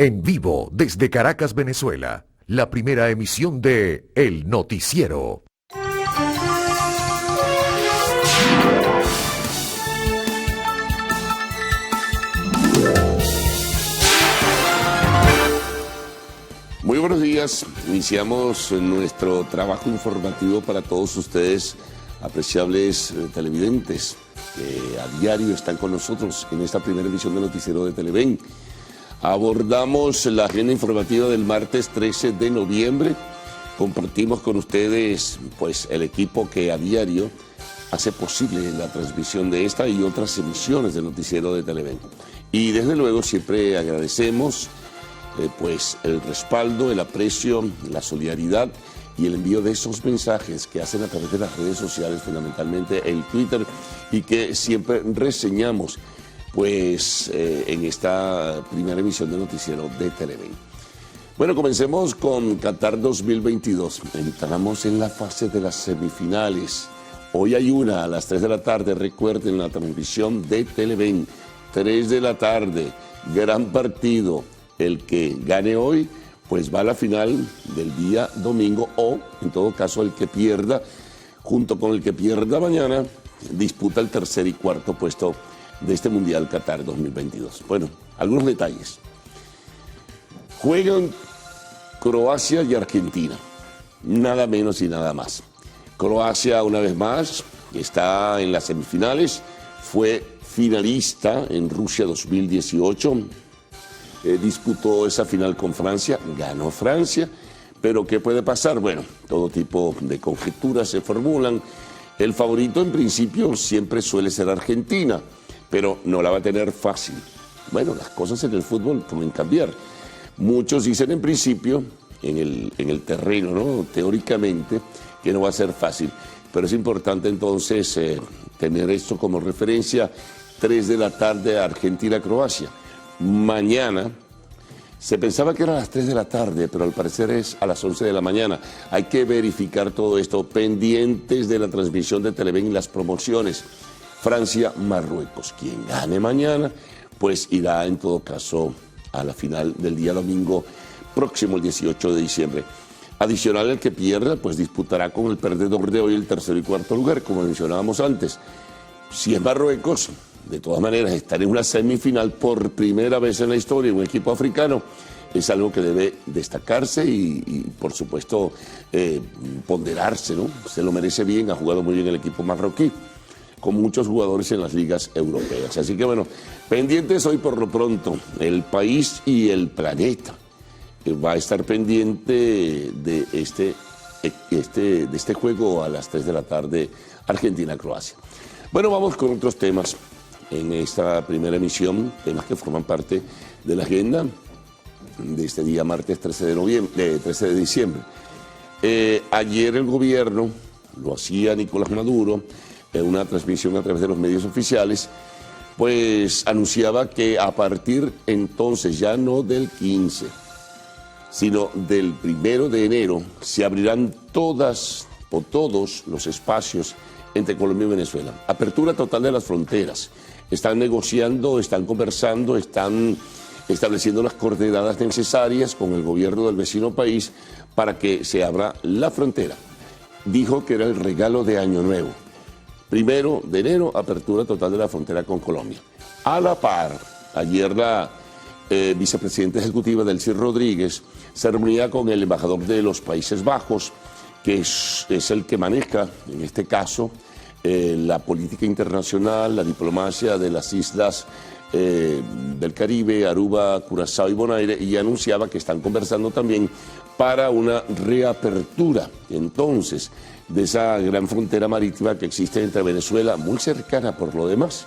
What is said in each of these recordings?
En vivo desde Caracas, Venezuela, la primera emisión de El Noticiero. Muy buenos días, iniciamos nuestro trabajo informativo para todos ustedes, apreciables televidentes que a diario están con nosotros en esta primera emisión de Noticiero de Televen. Abordamos la agenda informativa del martes 13 de noviembre, compartimos con ustedes pues el equipo que a diario hace posible la transmisión de esta y otras emisiones del Noticiero de Televen. Y desde luego siempre agradecemos pues el respaldo, el aprecio, la solidaridad y el envío de esos mensajes que hacen a través de las redes sociales, fundamentalmente el Twitter, y que siempre reseñamos pues en esta primera emisión de Noticiero de Televen. Bueno, comencemos con Qatar 2022. Entramos en la fase de las semifinales. Hoy hay una a las 3 de la tarde, recuerden la transmisión de Televen, 3 de la tarde, gran partido. El que gane hoy, pues va a la final del día domingo o, en todo caso, el que pierda, junto con el que pierda mañana, disputa el tercer y cuarto puesto de este Mundial Qatar 2022. Bueno, algunos detalles. Juegan Croacia y Argentina, nada menos y nada más. Croacia, una vez más, está en las semifinales, fue finalista en Rusia 2018, disputó esa final con Francia, ganó Francia, pero ¿qué puede pasar? Bueno, todo tipo de conjeturas se formulan. El favorito en principio siempre suele ser Argentina, pero no la va a tener fácil. Bueno, las cosas en el fútbol pueden cambiar. Muchos dicen en principio, en el terreno, ¿no? Teóricamente, que no va a ser fácil, pero es importante entonces tener esto como referencia. 3 de la tarde, Argentina-Croacia. Mañana, se pensaba que era a las 3 de la tarde, pero al parecer es a las 11 de la mañana. Hay que verificar todo esto, pendientes de la transmisión de Televen y las promociones. Francia-Marruecos. Quien gane mañana, pues irá en todo caso a la final del día domingo próximo, el 18 de diciembre. Adicional, el que pierda, pues disputará con el perdedor de hoy el tercer y cuarto lugar, como mencionábamos antes. Si es Marruecos, de todas maneras, estar en una semifinal por primera vez en la historia, un equipo africano, es algo que debe destacarse y por supuesto, ponderarse, ¿no? Se lo merece bien, ha jugado muy bien el equipo marroquí, con muchos jugadores en las ligas europeas. Así que bueno, pendientes hoy por lo pronto, el país y el planeta va a estar pendiente de este juego a las 3 de la tarde, Argentina-Croacia. Bueno, vamos con otros temas en esta primera emisión, temas que forman parte de la agenda de este día martes 13 de diciembre. Ayer el gobierno, lo hacía Nicolás Maduro, en una transmisión a través de los medios oficiales, pues anunciaba que a partir entonces, ya no del 15, sino del 1 de enero, se abrirán todos los espacios entre Colombia y Venezuela. Apertura total de las fronteras. Están negociando, están conversando, están estableciendo las coordenadas necesarias con el gobierno del vecino país para que se abra la frontera. Dijo que era el regalo de Año Nuevo. 1 de enero, apertura total de la frontera con Colombia. A la par, ayer la vicepresidenta ejecutiva Delcy Rodríguez se reunía con el embajador de los Países Bajos, que es el que maneja, en este caso, la política internacional, la diplomacia de las islas del Caribe, Aruba, Curazao y Bonaire, y anunciaba que están conversando también para una reapertura, entonces, de esa gran frontera marítima que existe entre Venezuela, muy cercana por lo demás,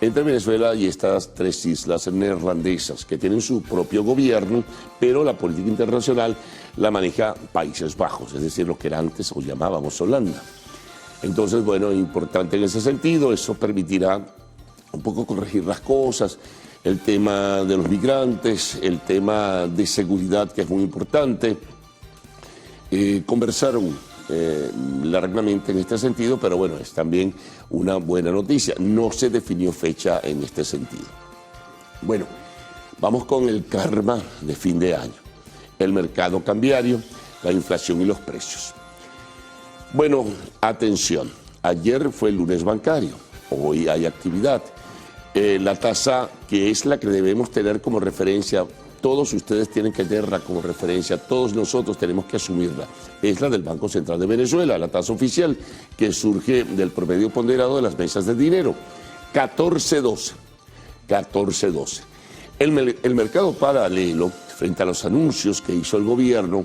entre Venezuela y estas 3 islas neerlandesas que tienen su propio gobierno, pero la política internacional la maneja Países Bajos, es decir, lo que era antes o llamábamos Holanda. Entonces, bueno, importante en ese sentido, eso permitirá un poco corregir las cosas, el tema de los migrantes, el tema de seguridad, que es muy importante. Conversaron largamente en este sentido, pero bueno, es también una buena noticia. No se definió fecha en este sentido. Bueno, Vamos con el karma de fin de año, el mercado cambiario, la inflación y los precios. Bueno, atención, ayer fue el lunes bancario, hoy hay actividad. La tasa que es la que debemos tener como referencia, todos ustedes tienen que tenerla como referencia, todos nosotros tenemos que asumirla, es la del Banco Central de Venezuela, la tasa oficial que surge del promedio ponderado de las mesas de dinero, 14.12. 14.12. El mercado paralelo, frente a los anuncios que hizo el gobierno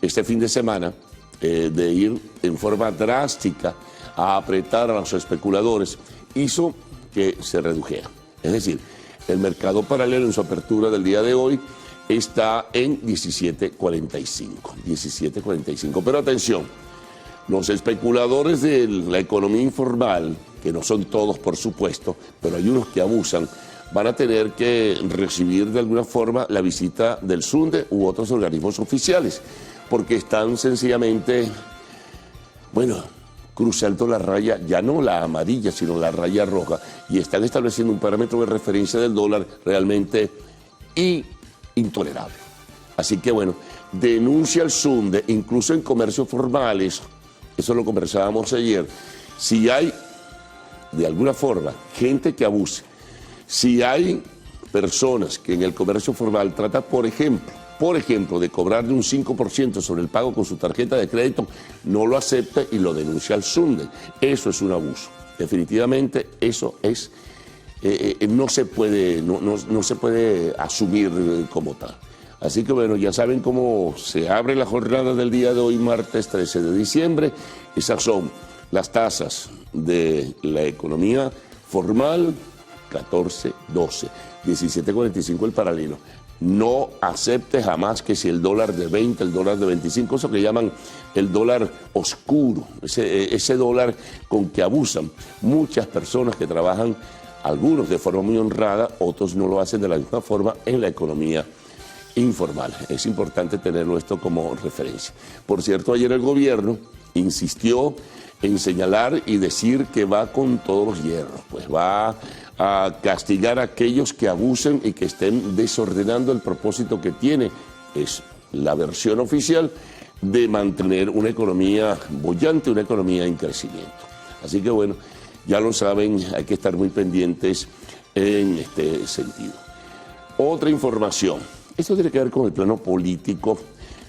este fin de semana, de ir en forma drástica a apretar a los especuladores, hizo que se redujera. Es decir, el mercado paralelo en su apertura del día de hoy está en 17.45. 17.45. Pero atención, los especuladores de la economía informal, que no son todos por supuesto, pero hay unos que abusan, van a tener que recibir de alguna forma la visita del SUNDE u otros organismos oficiales, porque están sencillamente, bueno, cruzando la raya, ya no la amarilla, sino la raya roja, y están estableciendo un parámetro de referencia del dólar realmente intolerable. Así que bueno, denuncia el SUNDE, incluso en comercios formales, eso lo conversábamos ayer, si hay de alguna forma gente que abuse, si hay personas que en el comercio formal tratan, por ejemplo, de cobrarle un 5% sobre el pago con su tarjeta de crédito, no lo acepta y lo denuncia al SUNDE. Eso es un abuso. Definitivamente eso es, no se puede asumir como tal. Así que bueno, ya saben cómo se abre la jornada del día de hoy, martes 13 de diciembre. Esas son las tasas de la economía formal, 14.12, 17.45 el paralelo. No acepte jamás que si el dólar de 20, el dólar de 25, eso que llaman el dólar oscuro, ese dólar con que abusan muchas personas que trabajan, algunos de forma muy honrada, otros no lo hacen de la misma forma en la economía informal. Es importante tenerlo esto como referencia. Por cierto, ayer el gobierno insistió en señalar y decir que va con todos los hierros, pues va a castigar a aquellos que abusen y que estén desordenando el propósito que tiene, es la versión oficial, de mantener una economía boyante, una economía en crecimiento. Así que bueno, ya lo saben, hay que estar muy pendientes en este sentido. Otra información, esto tiene que ver con el plano político,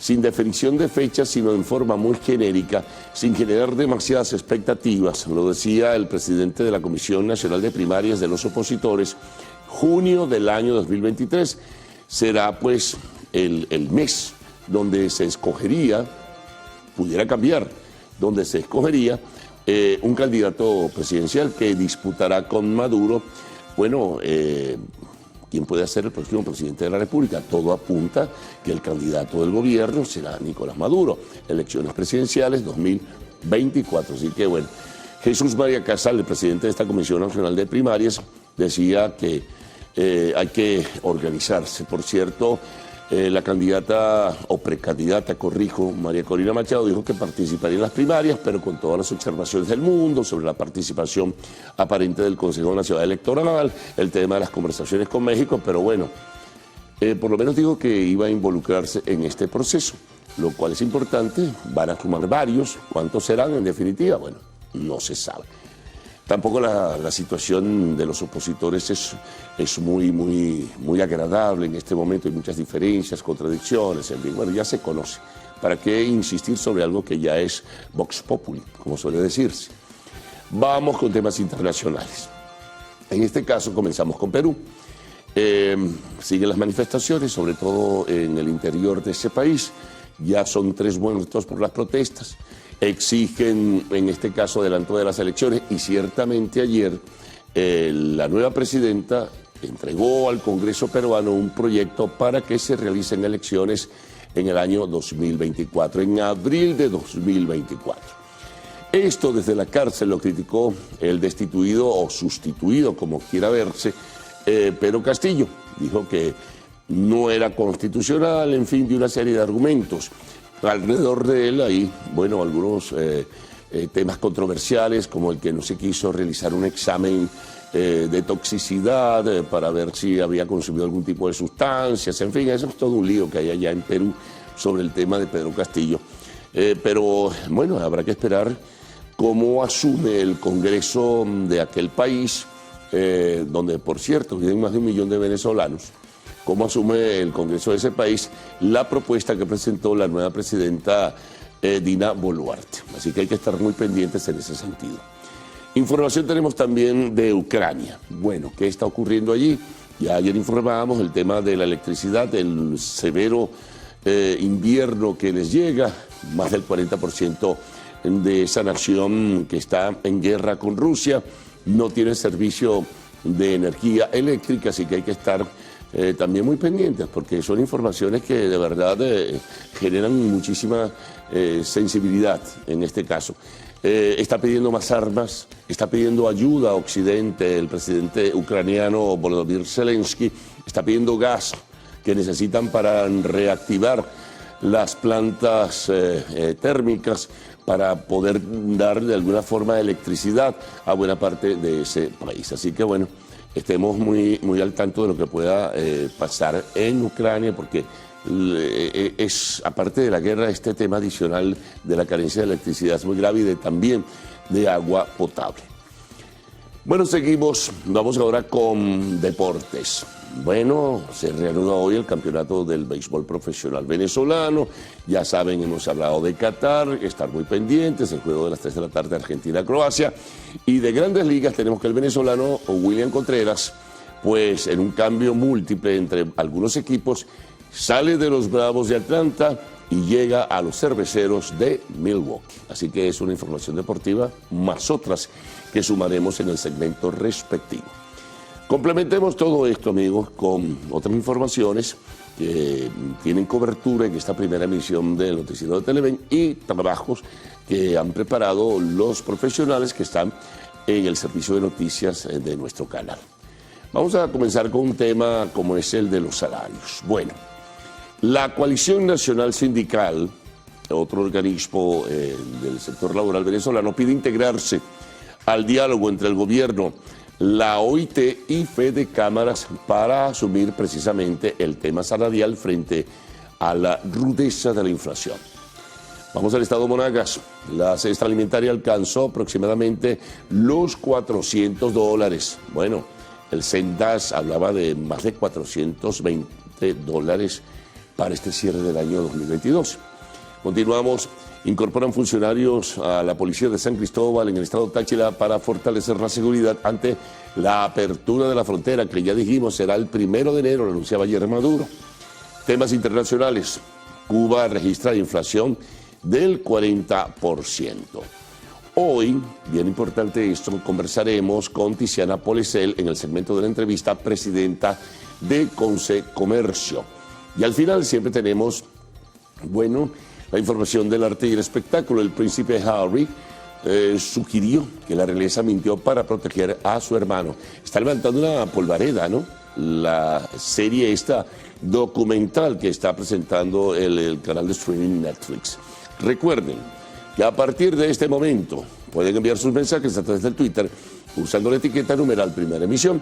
sin definición de fechas, sino en forma muy genérica, sin generar demasiadas expectativas. Lo decía el presidente de la Comisión Nacional de Primarias de los Opositores, junio del año 2023 será pues el mes donde se escogería, pudiera cambiar, donde se escogería un candidato presidencial que disputará con Maduro, bueno, ¿quién puede ser el próximo presidente de la República? Todo apunta que el candidato del gobierno será Nicolás Maduro. Elecciones presidenciales 2024. Así que bueno, Jesús María Casal, el presidente de esta Comisión Nacional de Primarias, decía que hay que organizarse. Por cierto, la candidata o precandidata, corrijo, María Corina Machado, dijo que participaría en las primarias, pero con todas las observaciones del mundo sobre la participación aparente del Consejo Nacional Electoral, el tema de las conversaciones con México, pero bueno, por lo menos dijo que iba a involucrarse en este proceso, lo cual es importante. Van a sumar varios. ¿Cuántos serán en definitiva? Bueno, no se sabe. Tampoco la situación de los opositores es muy agradable en este momento. Hay muchas diferencias, contradicciones, en fin. Bueno, ya se conoce. ¿Para qué insistir sobre algo que ya es vox populi, como suele decirse? Vamos con temas internacionales. En este caso comenzamos con Perú. Siguen las manifestaciones, sobre todo en el interior de ese país. Ya son 3 muertos por las protestas. Exigen, en este caso, adelanto de las elecciones, y ciertamente ayer la nueva presidenta entregó al Congreso peruano un proyecto para que se realicen elecciones en el año 2024, en abril de 2024. Esto desde la cárcel lo criticó el destituido o sustituido, como quiera verse, Pedro Castillo. Dijo que no era constitucional, en fin, de una serie de argumentos. Alrededor de él hay, bueno, algunos temas controversiales, como el que no se quiso realizar un examen de toxicidad, para ver si había consumido algún tipo de sustancias, en fin, eso es todo un lío que hay allá en Perú sobre el tema de Pedro Castillo. Pero bueno, habrá que esperar cómo asume el Congreso de aquel país, donde por cierto viven más de 1 millón de venezolanos, cómo asume el Congreso de ese país la propuesta que presentó la nueva presidenta Dina Boluarte. Así que hay que estar muy pendientes en ese sentido. Información tenemos también de Ucrania. Bueno, ¿qué está ocurriendo allí? Ya ayer informábamos el tema de la electricidad, el severo invierno que les llega, más del 40% de esa nación que está en guerra con Rusia, no tiene servicio de energía eléctrica, así que hay que estar también muy pendientes, porque son informaciones que de verdad generan muchísima sensibilidad en este caso. Está pidiendo más armas, está pidiendo ayuda a Occidente, el presidente ucraniano Volodymyr Zelensky, está pidiendo gas que necesitan para reactivar las plantas térmicas para poder dar de alguna forma electricidad a buena parte de ese país. Así que bueno, estemos muy al tanto de lo que pueda pasar en Ucrania, porque es, aparte de la guerra, este tema adicional de la carencia de electricidad es muy grave y también de agua potable. Bueno, seguimos, vamos ahora con deportes. Bueno, se reanuda hoy el campeonato del béisbol profesional venezolano. Ya saben, hemos hablado de Qatar, estar muy pendientes, el juego de las 3 de la tarde, Argentina-Croacia. Y de Grandes Ligas tenemos que el venezolano William Contreras, pues en un cambio múltiple entre algunos equipos, sale de los Bravos de Atlanta y llega a los Cerveceros de Milwaukee. Así que es una información deportiva, más otras que sumaremos en el segmento respectivo. Complementemos todo esto, amigos, con otras informaciones que tienen cobertura en esta primera emisión del Noticiero de Televen y trabajos que han preparado los profesionales que están en el servicio de noticias de nuestro canal. Vamos a comenzar con un tema como es el de los salarios. Bueno, la Coalición Nacional Sindical, otro organismo del sector laboral venezolano, pide integrarse al diálogo entre el gobierno, la OIT y Fede Cámaras para asumir precisamente el tema salarial frente a la rudeza de la inflación. Vamos al estado Monagas. La cesta alimentaria alcanzó aproximadamente los $400. Bueno, el CENDAS hablaba de más de $420 para este cierre del año 2022. Continuamos. Incorporan funcionarios a la policía de San Cristóbal en el estado Táchira para fortalecer la seguridad ante la apertura de la frontera, que ya dijimos será el 1 de enero, lo anunciaba ayer Maduro. Temas internacionales. Cuba registra inflación del 40%. Hoy, bien importante esto, conversaremos con Tiziana Polecel en el segmento de la entrevista, presidenta de Conce Comercio. Y al final siempre tenemos, bueno, la información del arte y el espectáculo. El príncipe Harry sugirió que la realeza mintió para proteger a su hermano. Está levantando una polvareda, ¿no? La serie esta documental que está presentando el canal de streaming Netflix. Recuerden que a partir de este momento pueden enviar sus mensajes a través del Twitter usando la etiqueta numeral Primera Emisión.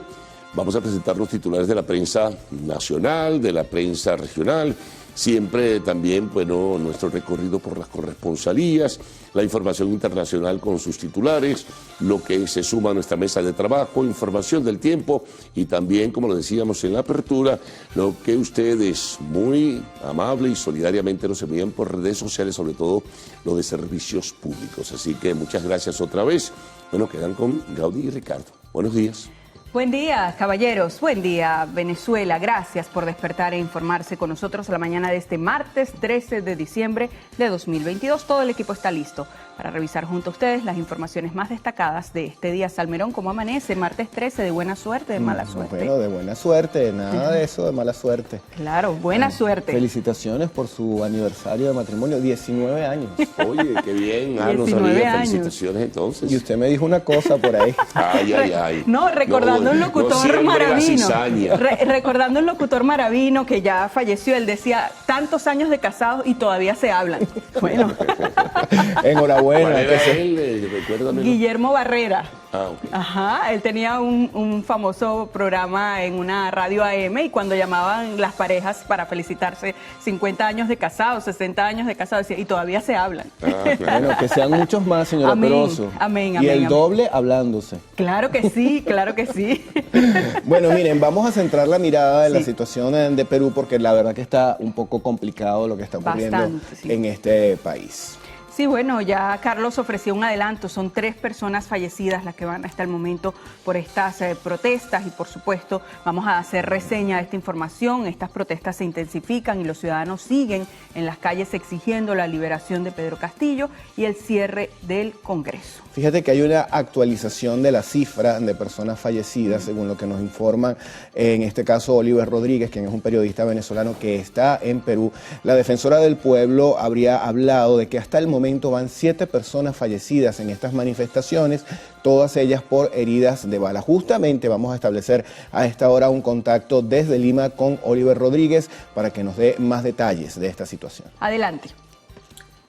Vamos a presentar los titulares de la prensa nacional, de la prensa regional, siempre también, bueno, nuestro recorrido por las corresponsalías, la información internacional con sus titulares, lo que se suma a nuestra mesa de trabajo, información del tiempo y también, como lo decíamos en la apertura, lo que ustedes muy amable y solidariamente nos envían por redes sociales, sobre todo lo de servicios públicos. Así que muchas gracias otra vez. Bueno, quedan con Gaudí y Ricardo. Buenos días. Buen día, caballeros. Buen día, Venezuela. Gracias por despertar e informarse con nosotros a la mañana de este martes 13 de diciembre de 2022. Todo el equipo está listo para revisar junto a ustedes las informaciones más destacadas de este día. Salmerón, ¿cómo amanece? Martes 13, ¿de buena suerte, de mala suerte? Bueno, de buena suerte, nada de eso, de mala suerte. Claro, buena suerte. Felicitaciones por su aniversario de matrimonio, 19 años. Oye, qué bien, no 19 sabía, años. felicitaciones entonces. Y usted me dijo una cosa por ahí. Ay, ay, ay. No, recordando un locutor maravino. Recordando un locutor maravino que ya falleció, él decía, tantos años de casados y todavía se hablan. Bueno. Enhorabuena. ¿Cuál que era se- él? Recuérdame. Guillermo Barrera. Ah, ok. Ajá, él tenía un famoso programa en una radio AM y cuando llamaban las parejas para felicitarse 50 años de casados, 60 años de casados, y todavía se hablan. Bueno, que sean muchos más, señora Amén, Peroso. amén, Y amén, el amén. doble hablándose. Claro que sí, claro que sí. Bueno, miren, vamos a centrar la mirada en la Sí. situación de Perú porque la verdad que está un poco complicado lo que está ocurriendo Bastante, sí. en este país. Sí, bueno, ya Carlos ofreció un adelanto. Son 3 personas fallecidas las que van hasta el momento por estas protestas y, por supuesto, vamos a hacer reseña de esta información. Estas protestas se intensifican y los ciudadanos siguen en las calles exigiendo la liberación de Pedro Castillo y el cierre del Congreso. Fíjate que hay una actualización de la cifra de personas fallecidas, según lo que nos informan, en este caso Oliver Rodríguez, quien es un periodista venezolano que está en Perú. La defensora del pueblo habría hablado de que hasta el momento van 7 personas fallecidas en estas manifestaciones, todas ellas por heridas de bala. Justamente vamos a establecer a esta hora un contacto desde Lima con Oliver Rodríguez para que nos dé más detalles de esta situación. Adelante.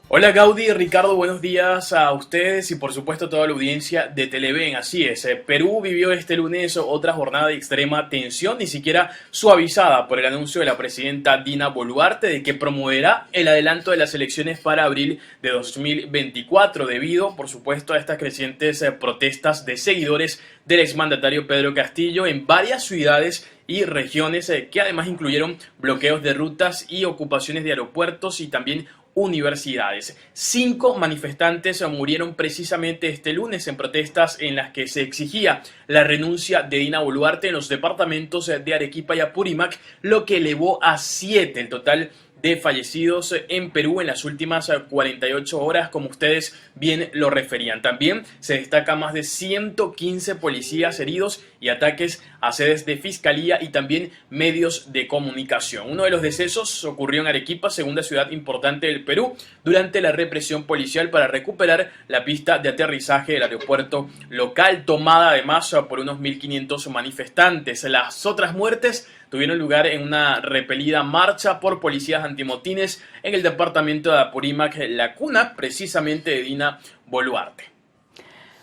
Hola Gaudí, Ricardo, buenos días a ustedes y por supuesto a toda la audiencia de Televen. Así es, Perú vivió este lunes otra jornada de extrema tensión, ni siquiera suavizada por el anuncio de la presidenta Dina Boluarte de que promoverá el adelanto de las elecciones para abril de 2024, debido por supuesto a estas crecientes protestas de seguidores del exmandatario Pedro Castillo en varias ciudades y regiones que además incluyeron bloqueos de rutas y ocupaciones de aeropuertos y también universidades. 5 manifestantes murieron precisamente este lunes en protestas en las que se exigía la renuncia de Dina Boluarte en los departamentos de Arequipa y Apurímac, lo que elevó a 7 el total de fallecidos en Perú en las últimas 48 horas, como ustedes bien lo referían. También se destaca más de 115 policías heridos y ataques a sedes de fiscalía y también medios de comunicación. Uno de los decesos ocurrió en Arequipa, segunda ciudad importante del Perú, durante la represión policial para recuperar la pista de aterrizaje del aeropuerto local, tomada además por unos 1.500 manifestantes. Las otras muertes tuvieron lugar en una repelida marcha por policías antimotines en el departamento de Apurímac, la cuna precisamente de Dina Boluarte.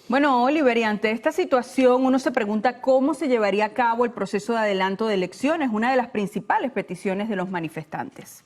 Bueno, Oliver, y ante esta situación uno se pregunta cómo se llevaría a cabo el proceso de adelanto de elecciones, una de las principales peticiones de los manifestantes.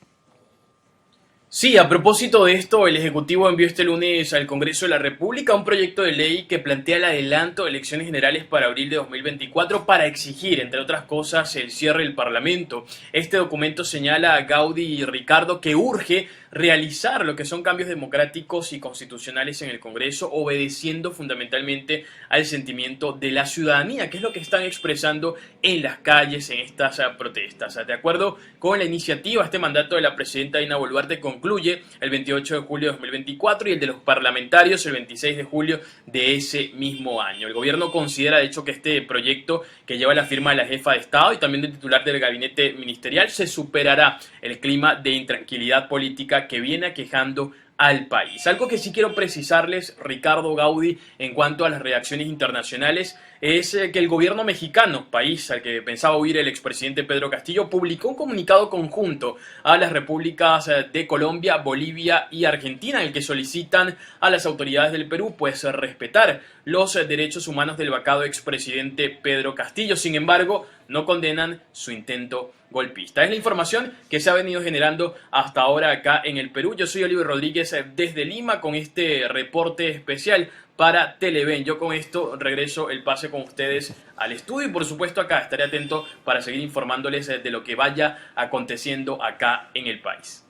Sí, a propósito de esto, el Ejecutivo envió este lunes al Congreso de la República un proyecto de ley que plantea el adelanto de elecciones generales para abril de 2024 para exigir, entre otras cosas, el cierre del Parlamento. Este documento señala a Gaudí y Ricardo que urge realizar lo que son cambios democráticos y constitucionales en el Congreso, obedeciendo fundamentalmente al sentimiento de la ciudadanía, que es lo que están expresando en las calles en estas protestas. De acuerdo con la iniciativa, este mandato de la presidenta Dina Boluarte concluye el 28 de julio de 2024 y el de los parlamentarios el 26 de julio de ese mismo año. El gobierno considera, de hecho, que este proyecto, que lleva la firma de la jefa de Estado y también del titular del gabinete ministerial, se superará el clima de intranquilidad política que viene aquejando al país. Algo que sí quiero precisarles, Ricardo, Gaudí, en cuanto a las reacciones internacionales, es que el gobierno mexicano, país al que pensaba huir el expresidente Pedro Castillo, publicó un comunicado conjunto a las repúblicas de Colombia, Bolivia y Argentina, en el que solicitan a las autoridades del Perú pues respetar los derechos humanos del vacado expresidente Pedro Castillo. Sin embargo, no condenan su intento golpista. Es la información que se ha venido generando hasta ahora acá en el Perú. Yo soy Oliver Rodríguez desde Lima con este reporte especial para Televen. Yo con esto regreso el pase con ustedes al estudio y por supuesto acá estaré atento para seguir informándoles de lo que vaya aconteciendo acá en el país.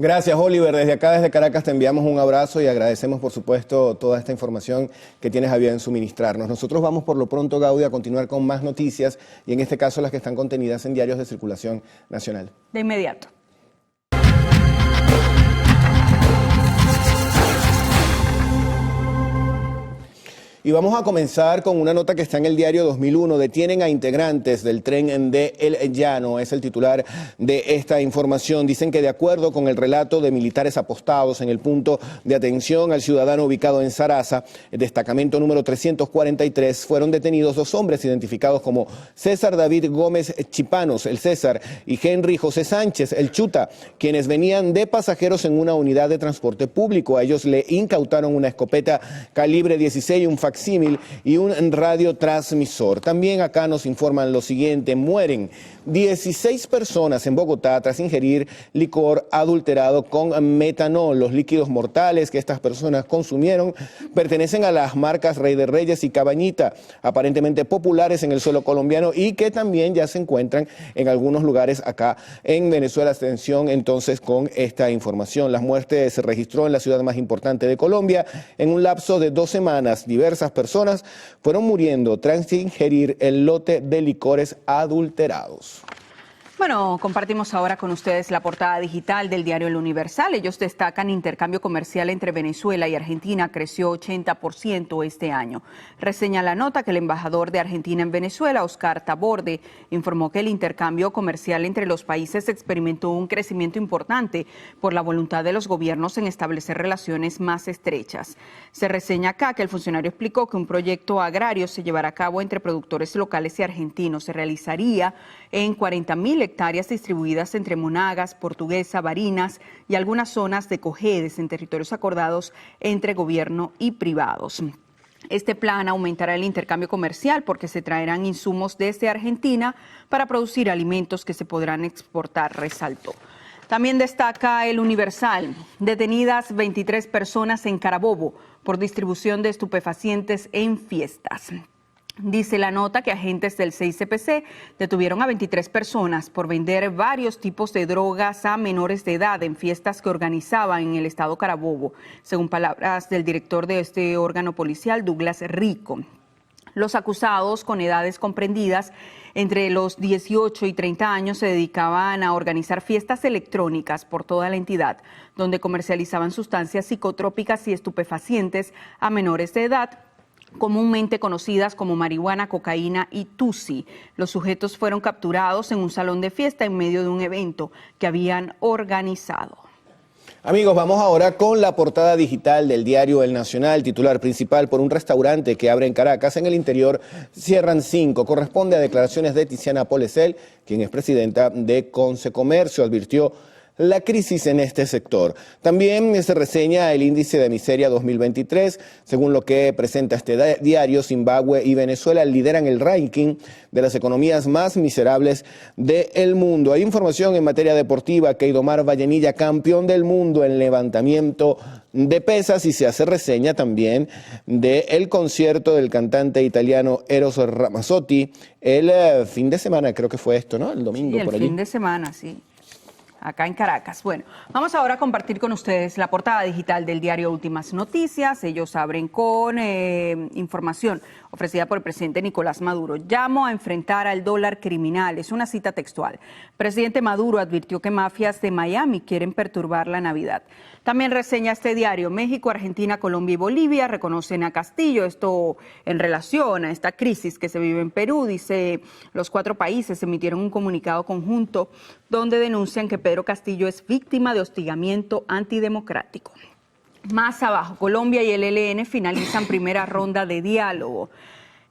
Gracias, Oliver. Desde acá, desde Caracas, te enviamos un abrazo y agradecemos, por supuesto, toda esta información que tienes a bien suministrarnos. Nosotros vamos por lo pronto, Gaudí, a continuar con más noticias y en este caso las que están contenidas en diarios de circulación nacional. De inmediato. Y vamos a comenzar con una nota que está en el diario 2001. Detienen a integrantes del tren de El Llano. Es el titular de esta información. Dicen que de acuerdo con el relato de militares apostados en el punto de atención al ciudadano ubicado en Saraza, el destacamento número 343, fueron detenidos 2 hombres identificados como César David Gómez Chipanos, el César, y Henry José Sánchez, el Chuta, quienes venían de pasajeros en una unidad de transporte público. A ellos le incautaron una escopeta calibre 16, un facsímil y un radiotransmisor. También acá nos informan lo siguiente: mueren 16 personas en Bogotá tras ingerir licor adulterado con metanol. Los líquidos mortales que estas personas consumieron pertenecen a las marcas Rey de Reyes y Cabañita, aparentemente populares en el suelo colombiano y que también ya se encuentran en algunos lugares acá en Venezuela. Atención entonces con esta información. La muerte se registró en la ciudad más importante de Colombia en un lapso de 2 semanas. Diversas personas fueron muriendo tras ingerir el lote de licores adulterados. Bueno, compartimos ahora con ustedes la portada digital del diario El Universal. Ellos destacan: intercambio comercial entre Venezuela y Argentina creció 80% este año. Reseña la nota que el embajador de Argentina en Venezuela, Oscar Taborde, informó que el intercambio comercial entre los países experimentó un crecimiento importante por la voluntad de los gobiernos en establecer relaciones más estrechas. Se reseña acá que el funcionario explicó que un proyecto agrario se llevará a cabo entre productores locales y argentinos. Se realizaría en 40.000 hectáreas distribuidas entre Monagas, Portuguesa, Barinas y algunas zonas de Cojedes en territorios acordados entre gobierno y privados. Este plan aumentará el intercambio comercial porque se traerán insumos desde Argentina para producir alimentos que se podrán exportar, resaltó. También destaca El Universal: detenidas 23 personas en Carabobo por distribución de estupefacientes en fiestas. Dice la nota que agentes del 6CPC detuvieron a 23 personas por vender varios tipos de drogas a menores de edad en fiestas que organizaban en el estado Carabobo, según palabras del director de este órgano policial, Douglas Rico. Los acusados, con edades comprendidas entre los 18 y 30 años, se dedicaban a organizar fiestas electrónicas por toda la entidad, donde comercializaban sustancias psicotrópicas y estupefacientes a menores de edad, comúnmente conocidas como marihuana, cocaína y tusi. Los sujetos fueron capturados en un salón de fiesta en medio de un evento que habían organizado. Amigos, vamos ahora con la portada digital del diario El Nacional. Titular principal: por un restaurante que abre en Caracas, en el interior cierran 5. Corresponde a declaraciones de Tiziana Polesel, quien es presidenta de Concecomercio. Advirtió la crisis en este sector. También se reseña el índice de miseria 2023. Según lo que presenta este diario, Zimbabue y Venezuela lideran el ranking de las economías más miserables del mundo. Hay información en materia deportiva: Keidomar Vallenilla, campeón del mundo en levantamiento de pesas, y se hace reseña también del concierto del cantante italiano Eros Ramazzotti el fin de semana, creo que fue esto, ¿no? El domingo, sí, por allí. El fin de semana, sí. Acá en Caracas. Bueno, vamos ahora a compartir con ustedes la portada digital del diario Últimas Noticias. Ellos abren con información ofrecida por el presidente Nicolás Maduro. Llamo a enfrentar al dólar criminal. Es una cita textual. Presidente Maduro advirtió que mafias de Miami quieren perturbar la Navidad. También reseña este diario: México, Argentina, Colombia y Bolivia reconocen a Castillo. Esto en relación a esta crisis que se vive en Perú. Dice, los 4 países emitieron un comunicado conjunto donde denuncian que Pedro Castillo es víctima de hostigamiento antidemocrático. Más abajo, Colombia y el ELN finalizan primera ronda de diálogo.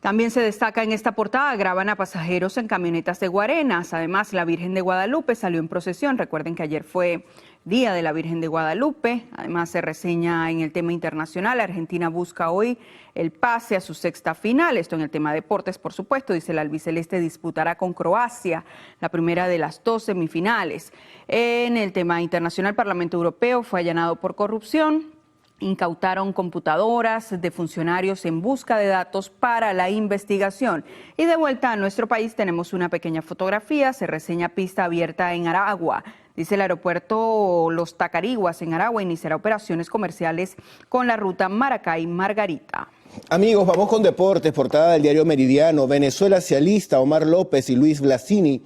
También se destaca en esta portada: graban a pasajeros en camionetas de Guarenas. Además, la Virgen de Guadalupe salió en procesión. Recuerden que ayer fue Día de la Virgen de Guadalupe. Además, se reseña en el tema internacional: Argentina busca hoy el pase a su 6ª final. Esto en el tema deportes, por supuesto. Dice, el albiceleste disputará con Croacia la primera de las 2 semifinales. En el tema internacional, Parlamento Europeo fue allanado por corrupción. Incautaron computadoras de funcionarios en busca de datos para la investigación. Y de vuelta a nuestro país tenemos una pequeña fotografía. Se reseña pista abierta en Aragua. Dice, el aeropuerto Los Tacariguas en Aragua iniciará operaciones comerciales con la ruta Maracay-Margarita. Amigos, vamos con deportes. Portada del diario Meridiano: Venezuela se alista. Omar López y Luis Blasini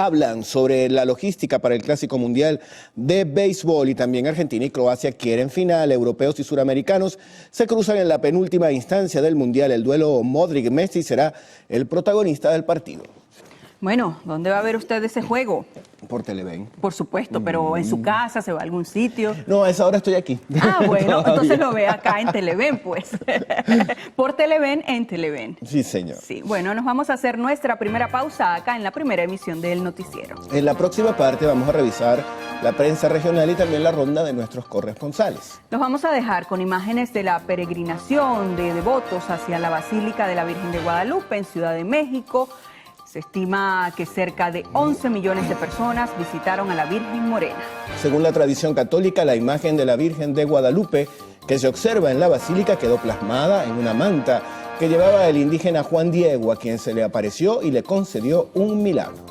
hablan sobre la logística para el Clásico Mundial de Béisbol y también Argentina y Croacia quieren final. Europeos y suramericanos se cruzan en la penúltima instancia del Mundial. El duelo Modric-Messi será el protagonista del partido. Bueno, ¿dónde va a ver usted ese juego? Por Televen. Por supuesto, pero en su casa, se va a algún sitio. No, a esa hora estoy aquí. Ah, bueno, entonces lo ve acá en Televen, pues. Por Televen, en Televen. Sí, señor. Sí, bueno, nos vamos a hacer nuestra primera pausa acá en la primera emisión del noticiero. En la próxima parte vamos a revisar la prensa regional y también la ronda de nuestros corresponsales. Los vamos a dejar con imágenes de la peregrinación de devotos hacia la Basílica de la Virgen de Guadalupe en Ciudad de México. Se estima que cerca de 11 millones de personas visitaron a la Virgen Morena. Según la tradición católica, la imagen de la Virgen de Guadalupe que se observa en la basílica quedó plasmada en una manta que llevaba el indígena Juan Diego, a quien se le apareció y le concedió un milagro.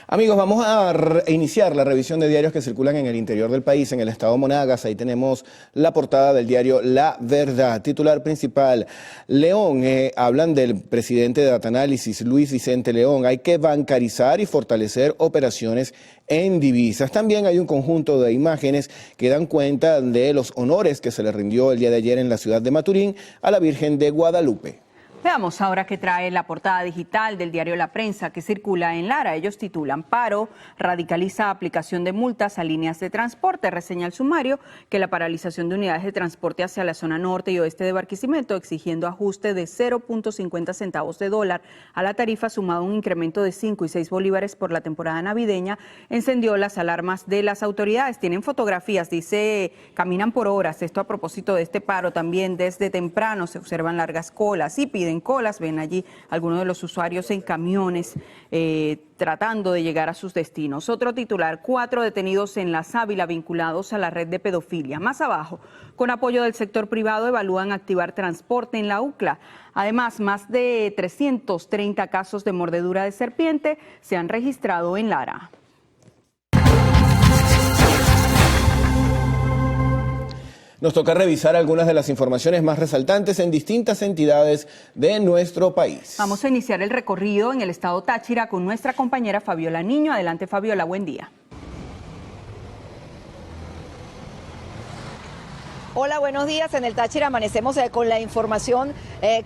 Amigos, vamos a iniciar la revisión de diarios que circulan en el interior del país, en el estado Monagas. Ahí tenemos la portada del diario La Verdad. Titular principal, León. Hablan del presidente de Datanálisis, Luis Vicente León. Hay que bancarizar y fortalecer operaciones en divisas. También hay un conjunto de imágenes que dan cuenta de los honores que se le rindió el día de ayer en la ciudad de Maturín a la Virgen de Guadalupe. Veamos ahora qué trae la portada digital del diario La Prensa que circula en Lara. Ellos titulan: Paro radicaliza aplicación de multas a líneas de transporte. Reseña el sumario que la paralización de unidades de transporte hacia la zona norte y oeste de Barquisimeto, exigiendo ajuste de 0.50 centavos de dólar a la tarifa, sumado a un incremento de 5 y 6 bolívares por la temporada navideña, encendió las alarmas de las autoridades. Tienen fotografías, dice, caminan por horas. Esto a propósito de este paro. También desde temprano se observan largas colas y piden colas. Ven allí algunos de los usuarios en camiones tratando de llegar a sus destinos. Otro titular: 4 detenidos en La Sábila vinculados a la red de pedofilia. Más abajo, con apoyo del sector privado, evalúan activar transporte en la UCLA. Además, más de 330 casos de mordedura de serpiente se han registrado en Lara. Nos toca revisar algunas de las informaciones más resaltantes en distintas entidades de nuestro país. Vamos a iniciar el recorrido en el estado Táchira con nuestra compañera Fabiola Niño. Adelante, Fabiola, buen día. Hola, buenos días. En el Táchira amanecemos con la información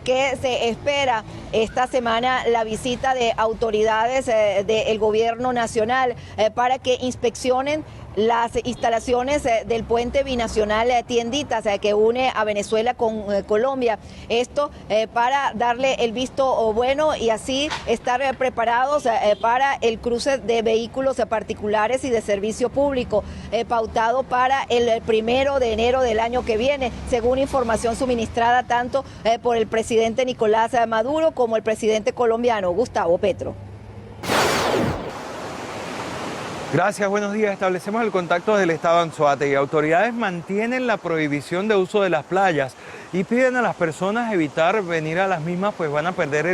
que se espera esta semana, la visita de autoridades del gobierno nacional para que inspeccionen las instalaciones del puente binacional Tienditas que une a Venezuela con Colombia. Esto para darle el visto bueno y así estar preparados para el cruce de vehículos particulares y de servicio público pautado para el 1 de enero del año que viene, según información suministrada tanto por el presidente Nicolás Maduro como el presidente colombiano Gustavo Petro. Gracias, buenos días. Establecemos el contacto desde el estado Anzoátegui. Autoridades mantienen la prohibición de uso de las playas y piden a las personas evitar venir a las mismas, pues van a perder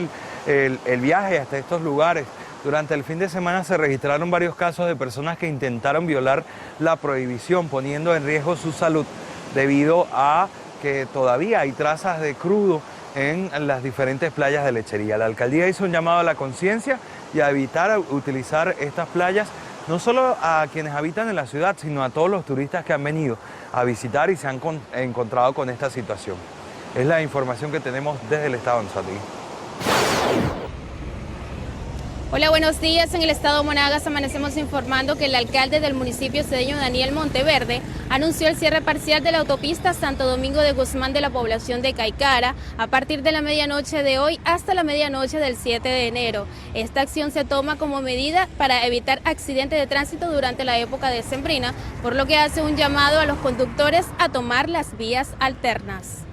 el viaje hasta estos lugares. Durante el fin de semana se registraron varios casos de personas que intentaron violar la prohibición, poniendo en riesgo su salud, debido a que todavía hay trazas de crudo en las diferentes playas de Lechería. La alcaldía hizo un llamado a la conciencia y a evitar utilizar estas playas, no solo a quienes habitan en la ciudad, sino a todos los turistas que han venido a visitar y se han encontrado con esta situación. Es la información que tenemos desde el estado de Anzoátegui. Hola, buenos días. En el estado Monagas amanecemos informando que el alcalde del municipio cedeño, Daniel Monteverde, anunció el cierre parcial de la autopista Santo Domingo de Guzmán de la población de Caicara a partir de la medianoche de hoy hasta la medianoche del 7 de enero. Esta acción se toma como medida para evitar accidentes de tránsito durante la época decembrina, por lo que hace un llamado a los conductores a tomar las vías alternas.